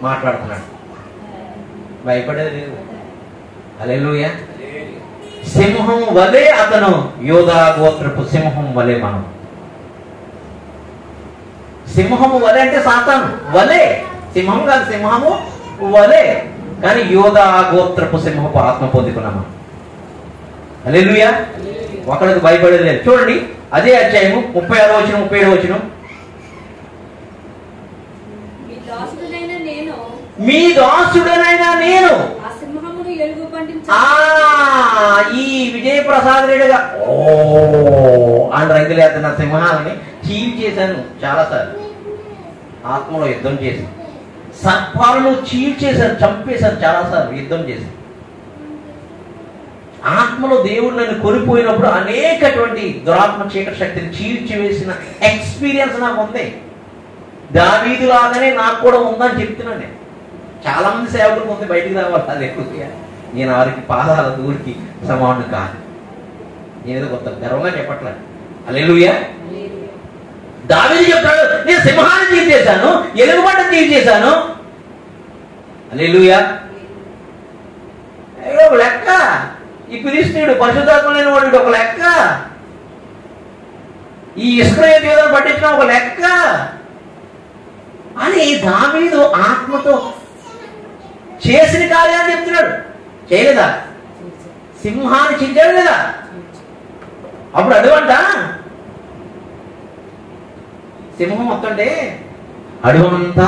మాట్లాడుతున్నాడు. భయపడేది లేదు. హల్లెలూయా. సింహం వలె అతను, యోధా గోత్రపు సింహం వలె మనం. సింహము వలె అంటే సాతాను వలె, సింహం కాదు, సింహము వలె. కానీ యోధా గోత్రపు సింహపు ఆత్మ పొందుకున్నాము. హల్లెలూయా. ఒకరికి భయపడేది లేదు. చూడండి అదే అధ్యాయము 36వ వచనం 37వ వచనం. మీ దాసుడనైనా నేను ఈ విజయప్రసాద్ రెడ్డిగా అని రంగులేస్తున్న సింహాలని చీల్ చేశాను చాలాసార్లు. ఆత్మలో యుద్ధం చేశాను. సర్పాలను చీల్ చేశాను, చంపేశాను చాలాసార్లు, యుద్ధం చేశాను. ఆత్మలో దేవుడు నన్ను కొనిపోయినప్పుడు అనేకటువంటి దురాత్మ చీకటి శక్తిని చీల్చివేసిన ఎక్స్పీరియన్స్ నాకు ఉంది. దావీదు లాగానే నాకు కూడా ఉందని చెప్తున్నాను నేను. చాలా మంది సేవకులకు ఉంది, బయటికి రావాలి. అది ఎక్కువ నేను వారికి పాదాల దూరికి సమాను కాదు. నేనేదో కొత్త గర్వంగా చెప్పట్లేదు. హల్లెలూయా. దావీదు చెప్తాడు, నేను సింహాన్ని చీల్ చేశాను, ఎలుగుబంటిని చీల్ చేశాను. హల్లెలూయా. ఒక లెక్క. ఈ ఫిలిష్తీయుడు పరిశుద్ధాత్మ లేని వాడు ఒక లెక్క. ఈ ఇశ్రాయేలీయులను పట్టించిన ఒక లెక్క అని దావీదు ఆత్మతో చేసిన కార్యాన్ని చెప్తున్నాడు. చేయలేదా? సింహాన్ని చించాడు లేదా? అప్పుడు అడుగంట సింహం వస్తుంటే అడుగంతా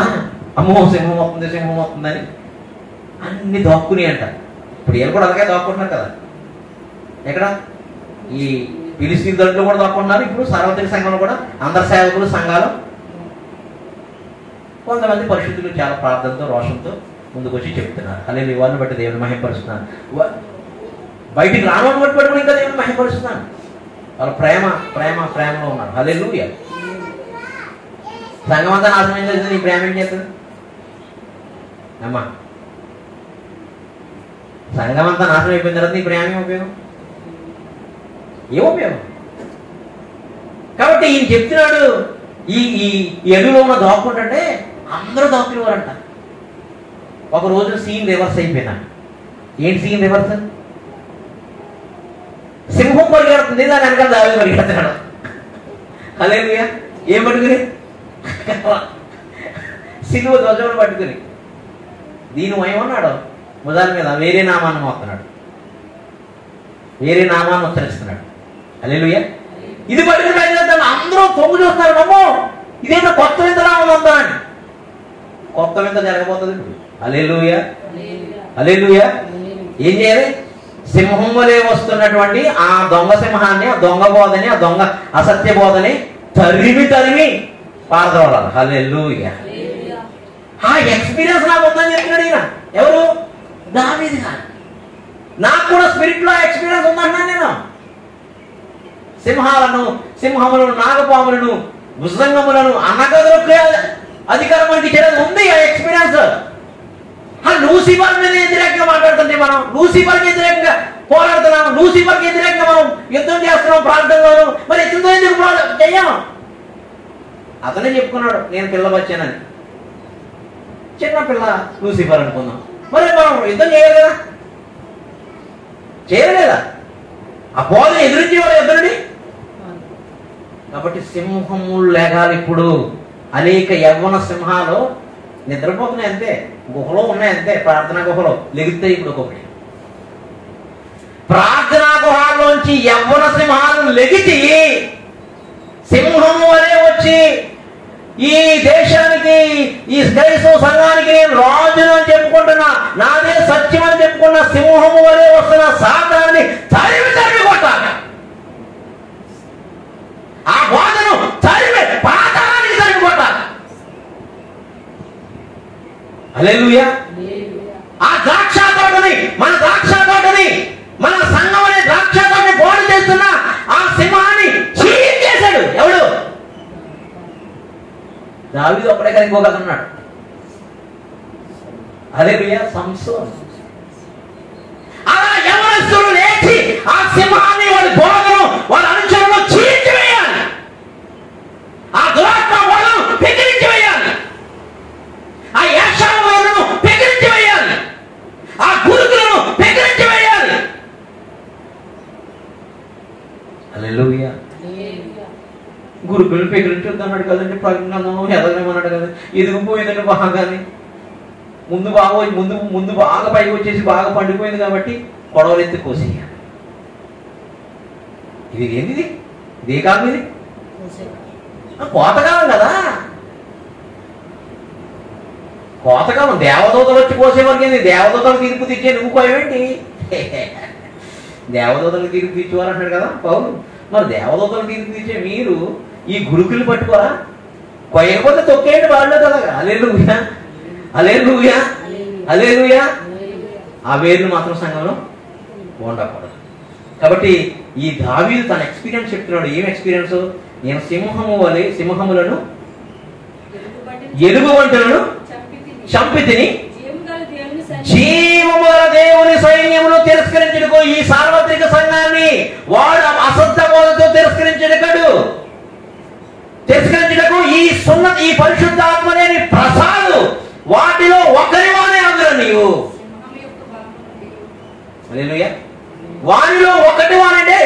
అమ్మో సింహం వస్తుంది సింహం వస్తుందని అన్ని దాక్కుని అంట. ఇప్పుడు ఏం కూడా అలాగే దాక్కుంటున్నారు కదా. ఎక్కడ ఈ ఫిలిష్తీయుల దాంట్లో కూడా దాక్కుంటున్నారు. ఇప్పుడు సార్వత్రిక సంఘంలో కూడా అందరు సేవకులు సంఘాలు కొంతమంది పరిశుద్ధులు చాలా ప్రార్థనతో రోషంతో ముందుకు వచ్చి చెప్తున్నారు. అలాగే వారిని బట్టి దేవుని మహిమపరుస్తున్నాను. బయటికి రానోని బట్టి పట్టుకుని ఇంకా దేవుని మహిమపరుస్తున్నాను. వాళ్ళు ప్రేమలో ఉన్నారు. హల్లెలూయా. సంఘం అంతా నాశనం చేస్తుంది, నీ ప్రేమ ఏం చేస్తుంది అమ్మా? సంఘం అంతా నాశనం అయిపోయిన తర్వాత నీ ప్రేమ ఏం ఉపయోగం? ఏం ఉపయోగం? కాబట్టి ఈయన చెప్తున్నాడు, ఈ అడవిలో ఉన్న దాక్కుంటే అందరూ దాక్కునేవారంట. ఒక రోజు సీన్ రివర్స్ అయిపోయినా. ఏంటి సీన్ రివర్స్? సింహం పరిగెడుతుంది, దాని వెనకాల దావీదు పరిగెడుతున్నాడు. హల్లెలూయా. ఏం పట్టుకుని? సిలువ ధ్వజమును పట్టుకుని. దీని ఏమన్నాడు? భుజాల మీద వేరే నామాన్ని మోస్తున్నాడు, వేరే నామాన్ని ఉచ్చరిస్తున్నాడు. హల్లెలూయా. ఇది పట్టుకుని అందరూ తొంగు చూస్తారు. నమ్మో ఇదేంటో కొత్త వింతలా ఉందా అని. కొత్త వింత జరగబోతుంది ఇప్పుడు. హల్లెలూయా. హల్లెలూయా. ఏం చేయాలి? సింహం వలె వస్తున్నటువంటి ఆ దొంగ సింహాన్ని, ఆ దొంగ బోధని, ఆ దొంగ అసత్య బోధని తరిమి పారదోలాలి. హల్లెలూయా. ఆ ఎక్స్పీరియన్స్ నాకు ఉందని చెప్తున్నాడు ఈయన. ఎవరు? దావీదు గారు. నాకు కూడా స్పిరిట్ లో ఎక్స్పీరియన్స్ ఉందన్నాను నేను. సింహములను, నాగపాములను, భుజంగములను అన్నగదులకు అధికారం మనకి ఇచ్చేది ఉంది. ఆ ఎక్స్పీరియన్స్. లూసిఫర్ మీద వ్యతిరేకంగా మాట్లాడుతుంటే మనం లూసిఫర్కి వ్యతిరేకంగా పోరాడుతున్నాం, లూసిఫర్కి వ్యతిరేకంగా మనం యుద్ధం చేస్తున్నాం ప్రాంతంలోనూ. మరి యుద్ధం ఎందుకు చెయ్యం? అతనే చెప్పుకున్నాడు, నేను పిల్ల వచ్చానని. చిన్న పిల్ల లూసిఫర్ అనుకున్నాం. మరి మనం యుద్ధం చేయలేదా? చేయలేదా? ఆ బోధన ఎదురించేవాడు ఎదురుని. కాబట్టి సింహములు లేగాలి ఇప్పుడు. అనేక యవ్వన సింహాలు నిద్రపోతున్నాయి అంతే, గుహలో ఉన్నాయి అంతే. ప్రార్థనా గుహలో లెగుతాయి ఇప్పుడు ఒక్కొక్కటి. ప్రార్థనా గుహలోంచి యవ్వన సింహాలు లెగిచి సింహము వలె వచ్చి ఈ దేశానికి, ఈ క్రైస్తవ సంఘానికి నేను రాజును అని చెప్పుకుంటున్నా, నాదే సత్యం అని చెప్పుకున్న సింహము వలె వస్తున్న సాతాన్ని తరిమి కొట్టాలి. ఆ బోధను తరిమి పాతాళానికి తరిమి కొట్టాలి. హల్లెలూయా. ఆ ద్రాక్ష తోటని, మన ద్రాక్ష తోటని, మన సంఘం అనే ద్రాక్ష తోటని బోధ చేస్తున్న ఆ సింహాన్ని చీల్చేశాడు. ఎవడు? దావీదు ఒక్కడే కానీ ఇంకొకన్నాడు. హల్లెలూయా. సంసోను. అలా యవనస్తులు లేచి ఆ సింహాన్ని, వాడి బోధను, వాళ్ళ అనుచరులను చీల్చివేయాలి. ఆ దురాత్మ బోధను పెకిరించి వేయాలి. ఆ యాషాలను పెకిరించి వేయాలి. ఆ గురుకులను పెకిరించి వేయాలి. హల్లెలూయా. గురుకులను పెకిరించొద్దన్నాడు కదండి ప్రజ్ఞానం, ఎదగమన్నాడు కదా. ఎదిగిపోయిందండి బాగానే. ముందు బాగా పైకి వచ్చేసి బాగా పండిపోయింది కాబట్టి పొడవలు ఎత్తి కోసేయాలి. ఇది ఏంటిది? ఇదే కాదు, ఇది కోతకాలం కదా. కోతకాలం దేవదూతలు వచ్చి కోసేవారికి ఏంది? దేవదూతలు తీర్పు తెచ్చే నువ్వు కోయవేంటి? దేవదూతలు తీర్పు తెచ్చేవారు అంటాడు కదా పౌలు. మరి దేవదూతలు తీర్పు తెచ్చే మీరు ఈ గురుకులు పట్టుకోరా? కొయ్యకపోతే తొక్కేయండి వాళ్ళు కదా. హల్లెలూయా. హల్లెలూయా. హల్లెలూయా. ఆ వేర్లు మాత్రం సంఘంలో ఉండకూడదు. కాబట్టి ఈ దావీదు తన ఎక్స్పీరియన్స్ చెప్తున్నాడు. ఏం ఎక్స్పీరియన్స్? నేను సింహములను ఎలుగుబంటులను చంపితిని, జీవముల దేవుని సైన్యమును తిరస్కరించుటకు ఈ సార్వత్రిక సంఘాన్ని వాడు అసత్య బోధతో తిరస్కరించుటకు ఈ పరిశుద్ధాత్మలేని ప్రసాదు వాటిలో ఒకరివానే అందరూ నీవు. హల్లెలూయా. వారిలో ఒకటి వానంటే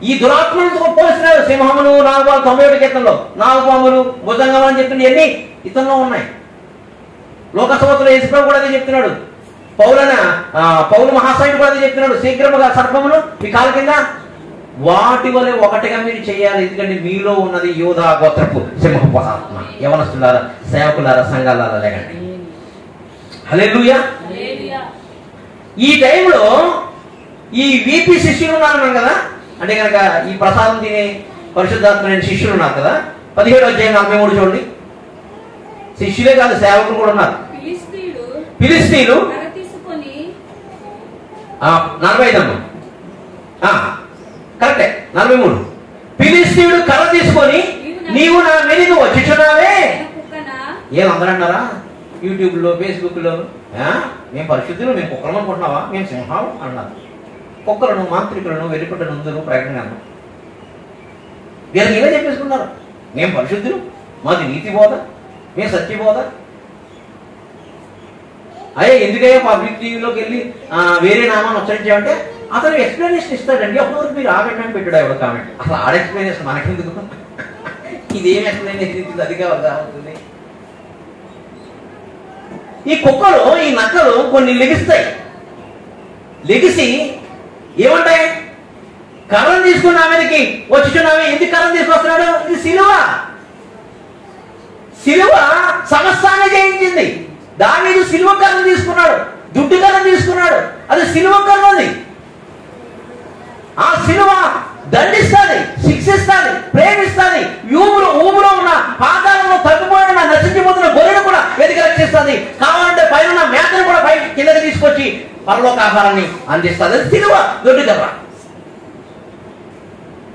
ఈ దురాత్మలతో పోలిస్తున్నాడు. సింహములు, నాగపాములు 91 కీర్తనలో నాగపాములు, భుజంగం అని చెప్తుంది. ఎన్ని ఇతనిలో ఉన్నాయి. లోకసభలో యేసుప్రభు కూడా అదే చెప్తున్నాడు. పౌలు మహాశయుడు కూడా అదే చెప్తున్నాడు. శీఘ్రముగా సర్పమును మీ కాళ్ళ కింద వాటి వలె ఒకటిగా మీరు చేయాలి. ఎందుకంటే మీలో ఉన్నది యూదా గోత్రపు సింహపు ఆత్మ. యవనస్తులారా, సేవకులారా, సంఘాలారా లేకండి. హల్లెలూయా. ఈ టైంలో ఈ వీపీ శిష్యులు ఉన్నారు కదా. అంటే కనుక ఈ ప్రసాదం తినే పరిశుద్ధాత్మ శిష్యులు ఉన్నారు కదా. 17వ అధ్యాయం 43 చూడండి. శిష్యులే కాదు, సేవకులు కూడా ఉన్నారు. ఫిలిష్తీయులు 45 కరెక్టే, 43. ఫిలిష్తీయుడు కర్ర తీసుకొని నీవు నా మీదకి వచ్చుచున్నావే. ఏమందరూ అన్నారా యూట్యూబ్లో, ఫేస్బుక్లో, మేము పరిశుద్ధులు, మేము కుక్కలం అనుకుంటున్నావా, మేము సింహాలు అన్నారు. కుక్కలను, మాంత్రికులను, వెలుపట నుందును ప్రకటన. వీళ్ళకి ఇవే చెప్పేసుకున్నారు, మేము పరిశుద్ధులు, మాది నీతి బోధ, మేము సత్యబోధ. అయ్యే ఎందుకయ్యా పబ్లిక్ టీవీలోకి వెళ్ళి వేరే నామాన్ని ఉచ్చరించామంటే అతను ఎక్స్ప్లెనేషన్ ఇస్తాడండి. అప్పుడు మీరు ఆగండి పెట్టాడు ఎవరు కామెంట్. అసలు ఆడ ఎక్స్ప్లెనేషన్ మనకెందుకు, ఇదేం ఎక్స్ప్లెనేషన్, అది కావుతుంది. ఈ కుక్కలు, ఈ నక్కలు కొన్ని లెగిస్తాయి. లెగిసి ఏమంటాయి, కర్రను తీసుకున్న మీదకి వచ్చుచున్నావే. ఎందుకు కర్రను తీసుకొస్తున్నాడు? ఇది సిలువ. సిలువ సమస్తాన్ని జయించింది. దావీదు సిలువ కర్రను తీసుకున్నాడు, దుడ్డు కర్రను తీసుకున్నాడు. అది సిలువ కర్రది. ఆ సిలువ దండిస్తుంది, శిక్షిస్తుంది, ప్రేమిస్తుంది. ఊబులో ఉన్న పాతాళంలో తగ్గిపోయిన నశించిపోతున్న గొర్రెను కూడా వెతికి రక్షిస్తుంది. కావాలంటే పైన మేతను కూడా పై కిందకి తీసుకొచ్చి పరలోక ఆహారాన్ని అందిస్తుంది. అది సిలువ, దొడ్డు కర్ర.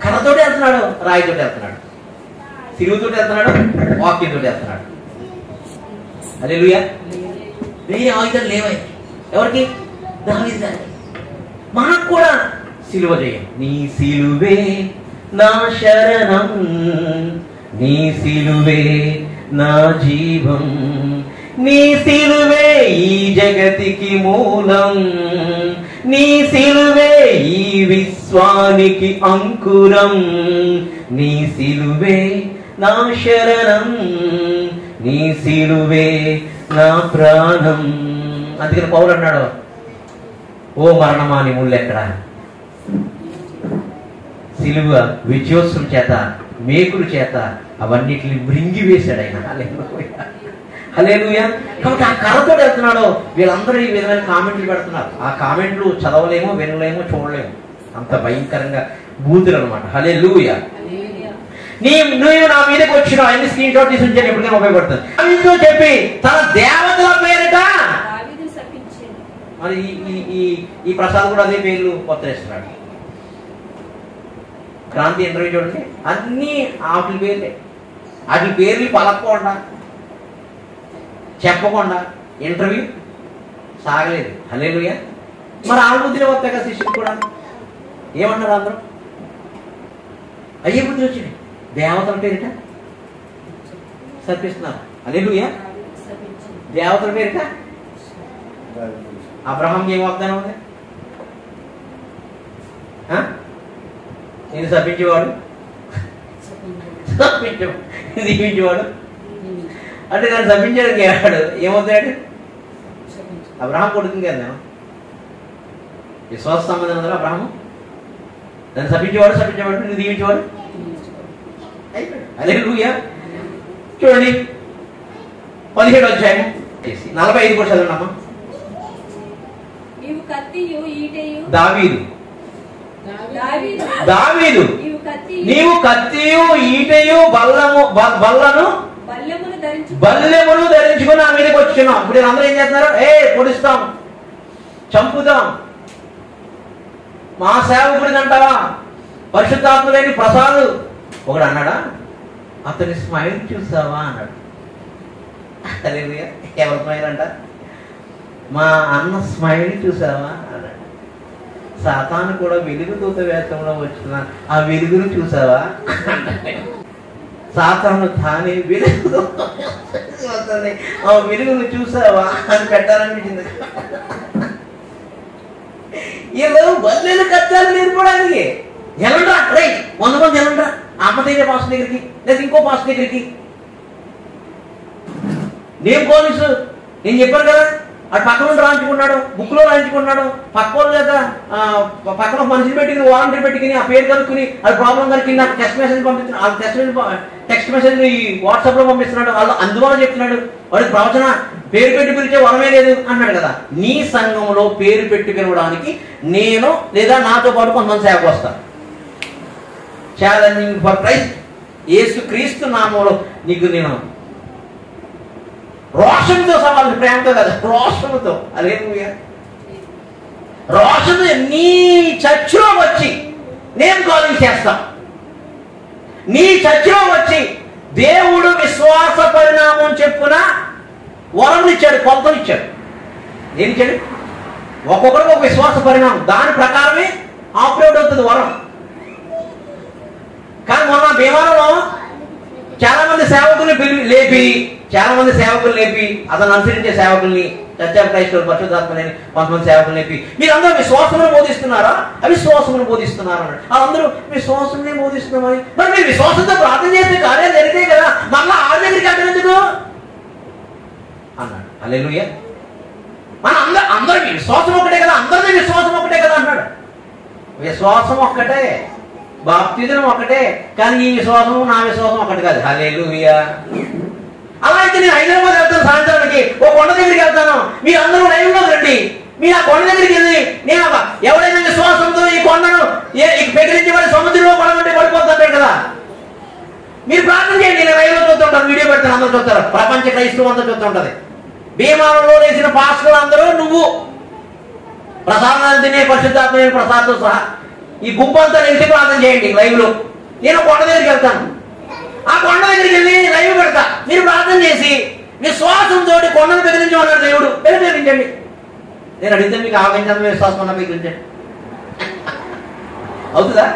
కర్రతోటి వెళ్తున్నాడు, రాయితోటి వెళ్తున్నాడు, సిలువతోటి వెళ్తున్నాడు, వాక్యంతోటి వెళ్తున్నాడు. హల్లెలూయా. వేరే ఆయుధాలు లేవై ఎవరికి? దావీదు గారికి. మనకు కూడా సిలువ చేయం. నీ సిలువే నా శరణం, నీ సిలువే నా జీవం, నీ సిలువే ఈ జగతికి మూలం, నీ సిలువే ఈ విశ్వానికి అంకురం, నీ సిలువే నా శరణం, నీ సిలువే నా ప్రాణం. అందుకని పౌలు అన్నాడు, ఓ మరణమా నీ ముళ్ళెక్కడ? సిలువ విజయోత్సవం చేత, మేకుల చేత అవన్నిటిని మృంగివేశాడు ఆయన. హల్లెలూయా. కాబట్టి ఆ కర్రతో వెళ్తున్నాడు. వీళ్ళందరూ ఈ విధమైన కామెంట్లు పెడుతున్నారు. ఆ కామెంట్లు చదవలేమో, వినలేమో, చూడలేము. అంత భయంకరంగా బూతులు అనమాట. హల్లెలూయా. నువ్వు నా మీదకి వచ్చినావు, అన్ని స్క్రీన్ షాట్ తీసి ఉంచాను, ఎప్పటికైనా ఉపయోగపడుతుంది అని చెప్పి తన దేవతల పేరిట మరి ఈ ప్రసాద్ కూడా అదే పేర్లు కొత్తరేస్తున్నాడు. క్రాంతి ఇంటర్వ్యూ చూడండి, అన్ని వాటి పేర్లే. వాటి పేర్లు పలకకుండా చెప్పకుండా ఇంటర్వ్యూ సాగలేదు. హల్లెలూయా. మరి ఆ బుద్ధిలో వస్తాయి కదా శిష్యులు కూడా. ఏమన్నారు అందరూ? అయ్యే బుద్ధి వచ్చింది. దేవతల పేరిట సర్పిస్తున్నారు. హల్లెలూయా. దేవతల పేరిట అబ్రహాం ఏం వాగ్దానం ఉంది? నేను సర్పించేవాడు, దీపించేవాడు అంటే దాన్ని సర్పించడానికి ఏడాడు. ఏమవుతాడు? అబ్రహాం కొడుతుంది కదా. విశ్వాస సంబంధం ఉందా అబ్రహాము? దాన్ని సర్పించేవాడు, సర్పించేవాడు, నేను దీవించేవాడు. హల్లెలూయా. చూడండి 17వ అధ్యాయం 45 కూడా చదవండి. దావీదు నీవు కత్తియు ఈటయు బల్లెమును ధరించుకుని నా మీదకి వచ్చున్నాం. ఇప్పుడు అందరూ ఏం చేస్తున్నారు? పొడుస్తాం, చంపుదాం, మా సేవకుడిని అంటావా, పరిశుద్ధాత్మ లేని ప్రసాద్ ఒకడు అన్నాడా? అతని స్మైల్ చూసావా అన్నాడు. ఎవరి స్మైల్ అంట? మా అన్న స్మైల్ చూసావా అన్నాడు. సాతాను కూడా వెలుగుదూత వేషంలో వచ్చిన ఆ వెలుగును చూసావా? సాతాను తానే వెలుగు ఆ వెలుగును చూసావా అని పెట్టాలనిపించింది. ఏదో బల్లెలు కచ్చాలి నేర్పడానికి. ఎలండ్రా రైట్ 100 మంది ఎలండ్రా అమ్మ దగ్గర పాస్ దగ్గరికి, లేదా ఇంకో పాస్ దగ్గరికి. నేను పోలీసు, నేను చెప్పాను కదా, అటు పక్కన రాయించుకున్నాడు, బుక్ లో రాయించుకున్నాడు, పక్క లేదా పక్కన మనిషిని పెట్టుకుని వాలంటీర్ పెట్టుకుని ఆ పేరు కనుక్కుని అది ప్రాబ్లం కనుక్కుని నాకు టెక్స్ట్ మెసేజ్ పంపిస్తున్నాడు. టెక్స్ట్ మెసేజ్ ఈ వాట్సాప్ లో పంపిస్తున్నాడు. వాళ్ళు అందువల్ల చెప్తున్నాడు, వాడికి ప్రవచన పేరు పెట్టి పిలిచే వరమే లేదు అన్నాడు కదా. నీ సంఘంలో పేరు పెట్టి పిలవడానికి నేను లేదా నాతో పాటు కొంతమంది సేవకు వస్తాను. Challenging for Christ. యేసు క్రీస్తు నామంలో నీకు నేను రోషంతో సవాలు, ప్రేమతో కదా, రోషంతో. హల్లెలూయా. రోషంతో నీ చర్చిలో వచ్చి నేను కాలింగ్ చేస్తాం. నీ చర్చిలో వచ్చి దేవుడు విశ్వాస పరిణామం చెప్పున వరం ఇచ్చాడు, కొలతలు ఇచ్చాడు. ఏం ఇచ్చాడు? ఒక్కొక్కరికి ఒక విశ్వాస పరిణామం, దాని ప్రకారమే ఆపరేట్ అవుతుంది వరం. కానీ మొన్న భీమవరంలో చాలా మంది సేవకుల్ని లేపి అతను అనుసరించే సేవకుల్ని, చర్చ క్రైస్తవులు, పరిశుద్ధాత్మని కొంతమంది సేవకులు లేపి, మీరందరూ విశ్వాసమును బోధిస్తున్నారా, అవిశ్వాసమును బోధిస్తున్నారా అన్నాడు. వాళ్ళందరూ విశ్వాసంనే బోధిస్తున్నామని. మరి మీరు విశ్వాసంతో ప్రార్థన చేస్తే కార్యాలు జరిగితే కదా, మళ్ళీ ఆ దగ్గరికి అక్కడెందుకు అన్నాడు. హల్లెలూయా. మన అందరికి విశ్వాసం ఒకటే కదా, అందరినీ విశ్వాసం ఒకటే కదా అన్నాడు. విశ్వాసం ఒక్కటే, బాప్తిజం ఒకటే, కానీ ఈ విశ్వాసం నా విశ్వాసం ఒకటి కాదు. హల్లెలూయా. అలా అయితే నేను హైదరాబాద్ వెళ్తాను, సాయంత్రానికి ఓ కొండ దగ్గరికి వెళ్తాను, మీరు అందరూ లైవ్లో రండి. మీరు ఆ కొండ దగ్గరికి వెళ్ళి, నేను ఎవరైనా విశ్వాసంతో ఈ కొండను పెగిలించి వాడి సముద్రంలో పడమంటే పడిపోతాడు కదా, మీరు ప్రార్థన చేయండి. నేను లైవ్లో చూస్తుంటాను, వీడియో పెడతాను, అందరూ చూస్తారు, ప్రపంచ క్రైస్తవం అంతా చూస్తుంటది. భీమానంలో వేసిన పాస్టర్లు అందరూ నువ్వు ప్రసాదాలు తినే పరిశుద్ధాత్మ ప్రసాద్తో సహా ఈ గుంపు అంతా నిలిచి ప్రార్థన చేయండి లైవ్ లో. నేను కొండ దగ్గరికి వెళ్తాను, ఆ కొండ దగ్గరికి వెళ్ళి లైవ్ పెడతా, మీరు ప్రార్థన చేసి విశ్వాసంతో కొండను బెదిరించమన్నాడు దేవుడు, బెదిరించండి. నేను అడిగితే మీకు ఆవగించాలని విశ్వాసం అన్న బెదిరించండి. అవుతుందా?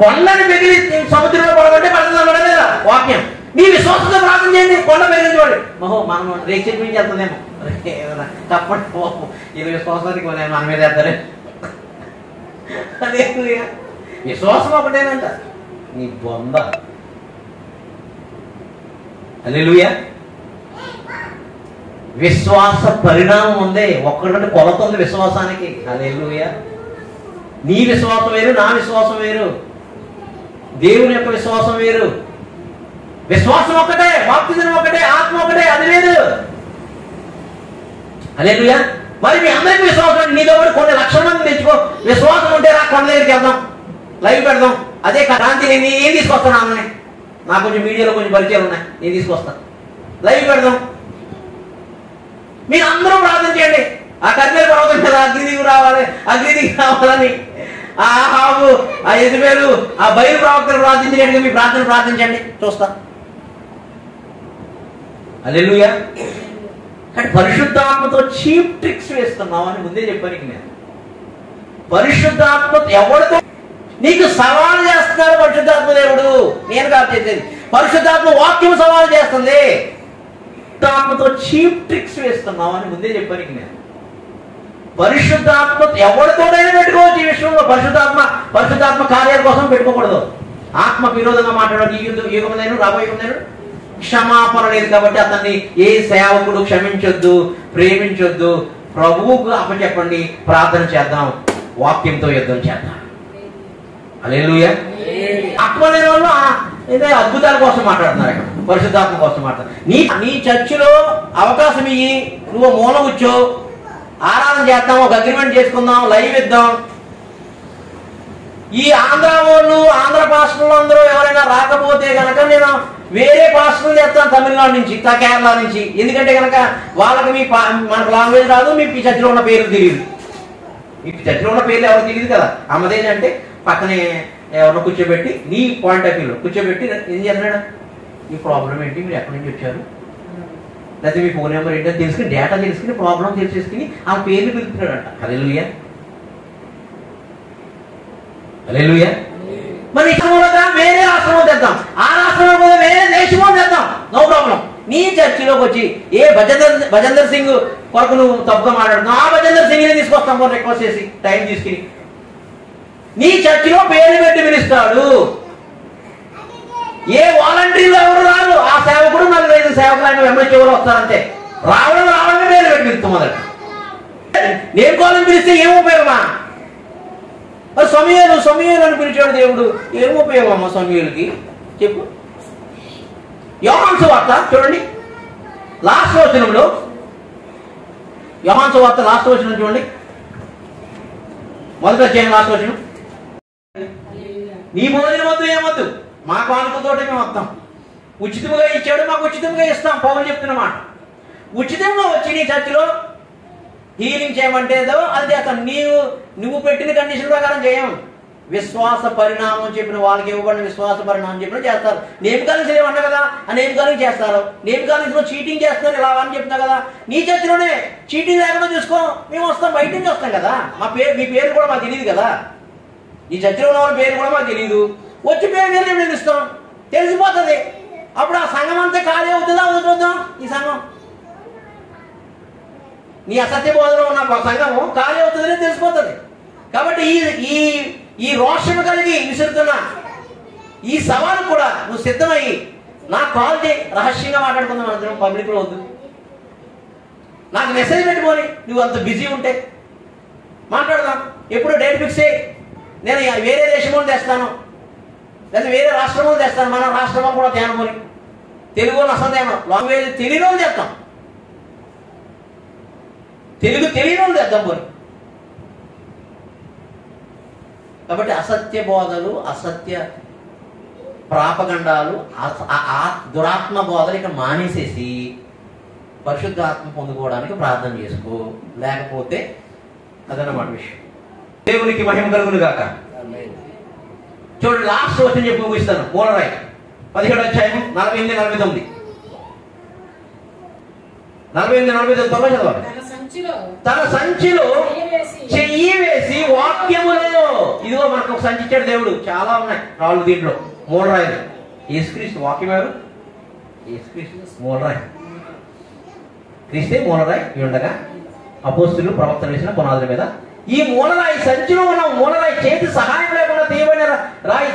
కొండని బెదిరి సముద్రంలో పడమంటే పడుతుందా లేదా వాక్యం. మీ విశ్వాసంతో ప్రార్థన చేయండి, కొండ బెదిరించండి. మనం రేపు నుంచి వెళ్తుందేమో తప్పటి ఇది విశ్వాసానికి మన మీద వేద్దారే. విశ్వాసం ఒకటేనంట నీ బొంద. హల్లెలూయా. విశ్వాస పరిణామం ఉంది, ఒక్కటి కొలత ఉంది విశ్వాసానికి. హల్లెలూయా. నీ విశ్వాసం వేరు, నా విశ్వాసం వేరు, దేవుని యొక్క విశ్వాసం వేరు. విశ్వాసం ఒకటే, బాప్తిజం ఒకటే, ఆత్మ ఒకటే, అది లేదు. హల్లెలూయా. మరి మీ అందరికీ విశ్వాసం, నీతో కూడా కొన్ని లక్షల మంది తెచ్చుకో, విశ్వాసం ఉంటే రా కొండ దగ్గరికి వెళ్దాం, లైవ్ పెడదాం. అదే క్రాంతి, నేను ఏం తీసుకొస్తాను ఆమెని, నాకు కొంచెం మీడియాలో కొంచెం పరిచయాలు ఉన్నాయి, నేను తీసుకొస్తాను, లైవ్ పెడదాం. మీరు అందరూ ప్రార్థన చేయండి. ఆ కర్మేలు పర్వతం కదా అగ్నిదిగి రావాలని, ఆ హాబు, ఆ యెజబెలు, ఆ బయలు ప్రవక్తలు ప్రార్థించినట్టుగా మీ ప్రార్థించండి, చూస్తా. హల్లెలూయా. కానీ పరిశుద్ధాత్మతో చీప్ ట్రిక్స్ వేస్తున్నావు అని ముందే చెప్పాను. నేను పరిశుద్ధాత్మ ఎవరితో నీకు సవాలు చేస్తున్నాడు పరిశుద్ధాత్మ దేవుడు, నేను కాదు చేసేది. పరిశుద్ధాత్మ వాక్యం సవాలు చేస్తుంది. పరిశుద్ధాత్మతో చీప్ ట్రిక్స్ వేస్తున్నావు అని ముందే చెప్పాను. నేను పరిశుద్ధాత్మ ఎవరితోనైనా పెట్టుకోవచ్చు ఈ విషయంలో. పరిశుద్ధాత్మ కార్యాల కోసం పెట్టుకోకూడదు. ఆత్మకు విరోధంగా మాట్లాడాడు. ఈ యుగం రాబోయే యుగం క్షమాపణ లేదు కాబట్టి అతన్ని ఏ సేవకుడు క్షమించొద్దు, ప్రేమించొద్దు. ప్రభువుకు అప్పచెప్పండి, ప్రార్థన చేద్దాం, వాక్యంతో యుద్ధం చేద్దాం. హల్లెలూయా. ఆత్మ లేని వాళ్ళు ఏదో అద్భుతాల కోసం మాట్లాడుతున్నారు, ఇక్కడ పరిశుద్ధాత్మ కోసం మాట్లాడుతున్నారు. నీ చర్చిలో అవకాశం ఇయ్యి, నువ్వు మూల కూర్చో, ఆరాధన చేద్దాం, ఒక అగ్రిమెంట్ చేసుకుందాం, లైవ్ ఇద్దాం. ఈ ఆంధ్ర వాళ్ళు, ఆంధ్ర పాస్టర్లు అందరూ ఎవరైనా రాకపోతే కనుక నేను వేరే పాస్టర్లు చేస్తాను, తమిళనాడు నుంచి, కేరళ నుంచి. ఎందుకంటే కనుక వాళ్ళకి మనకు లాంగ్వేజ్ రాదు, మీ చర్చిలో ఉన్న పేర్లు తెలియదు. మీ చర్చిలో ఉన్న పేర్లు ఎవరు తెలియదు కదా. అమ్మదేంటంటే పక్కనే ఎవరినో కూర్చోబెట్టి, నీ పాయింట్ ఆఫ్ వ్యూలో కూర్చోబెట్టి ఏం చేస్తున్నాడు, ఈ ప్రాబ్లం ఏంటి, మీరు ఎక్కడి నుంచి వచ్చారు, లేకపోతే మీ ఫోన్ నెంబర్ ఏంటో తెలుసుకుని, డేటా తెలుసుకుని, ప్రాబ్లం తెలిసేసుకుని ఆ పేర్లు పిలుపుతున్నాడంట. హల్లెలూయా. హల్లెలూయా. మరి ఇష్టంగా వేరే రాష్ట్రంలో తెద్దాం, ఆ రాష్ట్రంలో కూడా వేరే దేశంలో తెద్దాం, నో ప్రాబ్లం. నీ చర్చిలోకి వచ్చి ఏ భజేందర్ సింగ్ కొరకు నువ్వు తప్పుగా మాట్లాడుతున్నావు, ఆ భజేందర్ సింగ్ ని తీసుకొస్తాం రిక్వెస్ట్ చేసి టైం తీసుకుని. నీ చర్చిలో పేరు పెట్టి పిలుస్తాడు. ఏ వాలంటీర్లు ఎవరు రారు, ఆ సేవకుడు 4-5 సేవకులు ఆయన వెంబడి ఎవరు వస్తారంటే రావడమే పేరు పెట్టి పిలుస్తాం. మొదట నేను కాలం పిలిస్తే ఏం ఉపయోగమా? సమూయేలు అని పిలిచాడు దేవుడు, ఏం ఉపయోగం అమ్మా సమూయేలుకి చెప్పు. యోహాను సువార్త చూడండి, లాస్ట్ వచనంలో, యోహాను సువార్త లాస్ట్ వచనం చూడండి, మొదటి అధ్యాయం లాస్ట్ వచనం. నీ భోజనం వద్దు, ఏమొద్దు, మా కానుకతోటి మేము వస్తాం. ఉచితంగా ఇచ్చాడు, మాకు ఉచితంగా ఇస్తాం. పౌలు చెప్తున్నమాట, ఉచితంగా వచ్చి నీ చర్చిలో హీలింగ్ చేయమంటేదో అది చేస్తాం. నువ్వు పెట్టిన కండిషన్ ప్రకారం చేయం. విశ్వాస పరిణామం చెప్పిన వాళ్ళకి ఇవ్వబడిన విశ్వాస పరిణామం చెప్పిన చేస్తారు. నేమ్ కాలింగ్స్ ఏమన్నా కదా, ఆ నేమ్ కాలింగ్ చేస్తారు. నేమ్ కాలింగ్స్ లో చీటింగ్ చేస్తున్నారు ఇలా అని చెప్తున్నా కదా. నీ చర్చిలోనే చీటింగ్ లేకుండా చూసుకో, మేము వస్తాం, బయట నుంచి వస్తాం కదా. మీ పేరు కూడా మాకు తెలియదు కదా, నీ చర్చిలో ఉన్న వాళ్ళ పేరు కూడా మాకు తెలియదు. వచ్చి పేరు మేము ఇస్తాం, తెలిసిపోతుంది. అప్పుడు ఆ సంఘం అంతా ఖాళీ అవుతుందా అవుతుందా? ఈ సంఘం నీ అసత్య బోధలో ఉన్న సంఘము ఖాళీ అవుతుందని తెలిసిపోతుంది. కాబట్టి ఈ రోషం కలిగి విసురుతున్నా ఈ సవాలు కూడా నువ్వు సిద్ధమయ్యి నాకు కాల్ చేయి, రహస్యంగా మాట్లాడుకుందాం. అందరం పబ్లిక్లో వద్దు. నాకు మెసేజ్ పెట్టుకొని నువ్వు అంత బిజీ ఉంటే మాట్లాడదాం. ఎప్పుడు డేట్ ఫిక్స్ అయ్యి నేను వేరే దేశంలో తెస్తాను, లేదా వేరే రాష్ట్రంలో తెస్తాను. మన రాష్ట్రంలో కూడా తేనమని తెలుగు అసలు తేనం, లాంగ్వేజ్ తెలియని వాళ్ళు చేస్తాం, తెలుగు తెలియని వాళ్ళు తెద్దాం పోని. కాబట్టి అసత్య బోధలు, అసత్య ప్రాపగండాలు, దురాత్మ బోధలు ఇక మానేసేసి పరిశుద్ధాత్మ పొందుకోవడానికి ప్రార్థన చేసుకో. లేకపోతే అదన్నమాట విషయం. దేవునికి మహిమ కలుగును గాక. చూడండి, లాస్ట్ వచ్చిన చెప్పి ముగిస్తాను. మూలరాయి 17వ అధ్యాయం 48-49. 48-49 త్వరగా చదవాలి. తన సంచిలో చెయ్యి వేసి వాక్యములో, ఇదిగో మనకు ఒక సంచి ఇచ్చాడు దేవుడు. చాలా ఉన్నాయి రాళ్ళు దీంట్లో. మూలరాయి యేసుక్రీస్తు. వాక్యం ఎవరు? యేసుక్రీస్తు. మూలరాయి క్రీస్తే మూలరాయి ఉండగా అపోస్తులు ప్రవక్తలు వేసిన పునాదుల మీద ఈ మూలరాయి, సంచిలో ఉన్న మూలరాయి చేతి సహాయం లేకుండా తీయబడిన రాయి.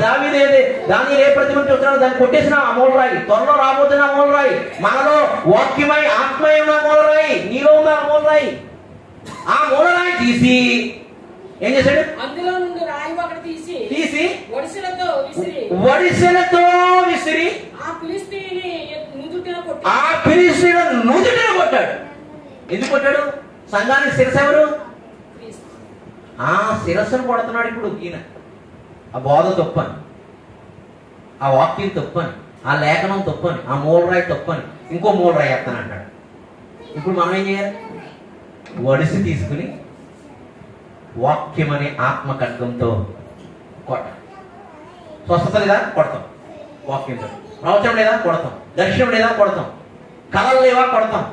దాని ఏ ప్రతిమ చూస్తున్నాడు, దాన్ని కొట్టేసిన ఆ మూలరాయి, త్వరలో రాబోతున్న మూలరాయి, మనలో వాక్యమై ఆత్మయ ఉన్న మూలరాయి, నీలో ఉన్న మూలరాయి. ఆ మూలరాయి తీసి ఏం చేశాడు? అందులో నుండి రాయి ఒకటి తీసి వడిసెలతో విసిరి ఆ ఫిలిష్తీయుల నుదుటిన కొట్టాడు. ఎందుకు కొట్టాడు? సంఘానికి శిరస్సు ఎవరు? ఆ శిరస్సును కొడుతున్నాడు. ఇప్పుడు ఈయన ఆ బోధ తప్పని, ఆ వాక్యం తప్పని, ఆ లేఖనం తప్పని, ఆ మూలరాయి తప్పని ఇంకో మూలరాయి ఎత్తాను అంటాడు. ఇప్పుడు మనం ఏం చేయాలి? వడిసి తీసుకుని వాక్యం అనే ఆత్మ ఖడ్గంతో కొట్ట. స్వస్థత లేదా? కొడతాం. వాక్యంతో. ప్రవచనం లేదా? కొడతాం. దర్శనం లేదా? కొడతాం. కళలు లేవా? కొడతాం.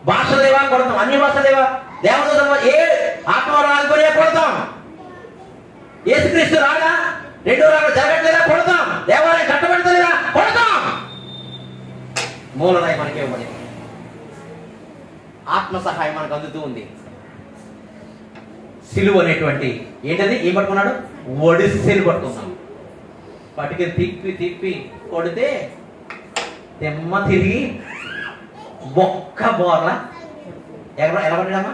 భాష లేవా? కొడతాం. అన్ని భాష లేవా? దేవదూతల ఏ ఆత్మరాజుకునే కొడతాం. యేసుక్రీస్తు రాగా రెండో రాగా జరగట్లేదా? కొడతాం. దేవాలయం కట్టబెడతలేదా? కొడతాం. మూలరాయి మనకే ఇవ్వబడి ఆత్మ సహాయం మనకు అందుతూ ఉంది. సిలువ అనేటువంటి ఏంటది? ఏం పట్టుకున్నాడు? ఒడిసెలు పట్టుకున్నాం. పట్టుకి తిప్పి కొడితే తెమ్మ తిరిగి బొక్క బోర్ల ఎలా పడ్డామా?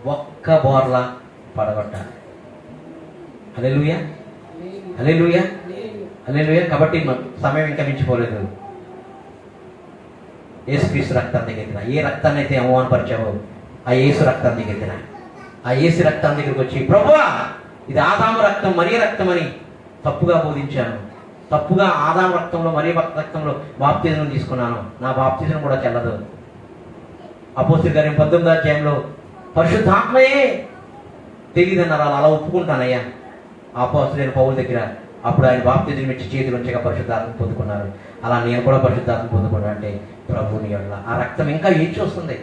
బొక్క బోర్ల పడగొట్టాలి. హల్లెలూయా, హల్లెలూయా, హల్లెలూయా. కాబట్టి సమయం ఇంకా మించిపోలేదు. యేసుక్రీస్తు రక్తం దగ్గర ఏ రక్తాన్ని అయితే అవమానపరిచావో ఆ యేసు రక్తం దగ్గర, ఆ యేసు రక్తం దగ్గరికి వచ్చి, ప్రభువా ఇది ఆదాము రక్తం, మరియ రక్తం అని తప్పుగా బోధించాను, తప్పుగా ఆదాము రక్తంలో మరియ రక్తంలో బాప్తిజం తీసుకున్నాను, నా బాప్తిజం కూడా చెల్లదు. అపోస్తలుల కార్యం 19వ అధ్యాయంలో పరిశుద్ధాత్మయే తెలియదన్నారు. అలా ఒప్పుకుంటానయ్యా అపోస్తలుడైన పౌలు దగ్గర. అప్పుడు ఆయన బాప్తిజం ఇచ్చి చేతులు ఉంచగా పరిశుద్ధాత్మ పొందుకున్నారు. అలా నేను కూడా పరిశుద్ధాత్మ పొందుకున్నా అంటే ప్రభుని వల్ల ఆ రక్తం ఇంకా ఏడ్చి వస్తుంది.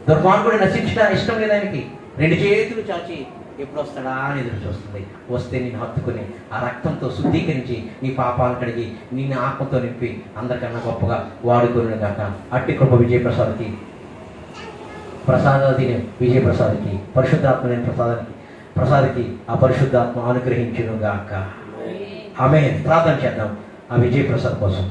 దుర్మార్గుడు నశించడం ఇష్టం లేదు ఆయనకి. రెండు చేతులు చాచి ఎప్పుడు వస్తాడా అని ఎదురు చూస్తుంది. వస్తే నేను హత్తుకుని ఆ రక్తంతో శుద్ధీకరించి నీ పాపాలను కడిగి నిన్ను ఆత్మతో నింపి అందరికన్నా గొప్పగా వాడుకొని గాక. అట్టి కృప విజయప్రసాద్కి, ప్రసాదాది విజయప్రసాద్కి, పరిశుద్ధాత్మ లేని ప్రసాద్కి ఆ పరిశుద్ధాత్మ అనుగ్రహించును గాక. ఆమేన్. ప్రార్థన చేద్దాం ఆ విజయప్రసాద్ కోసం.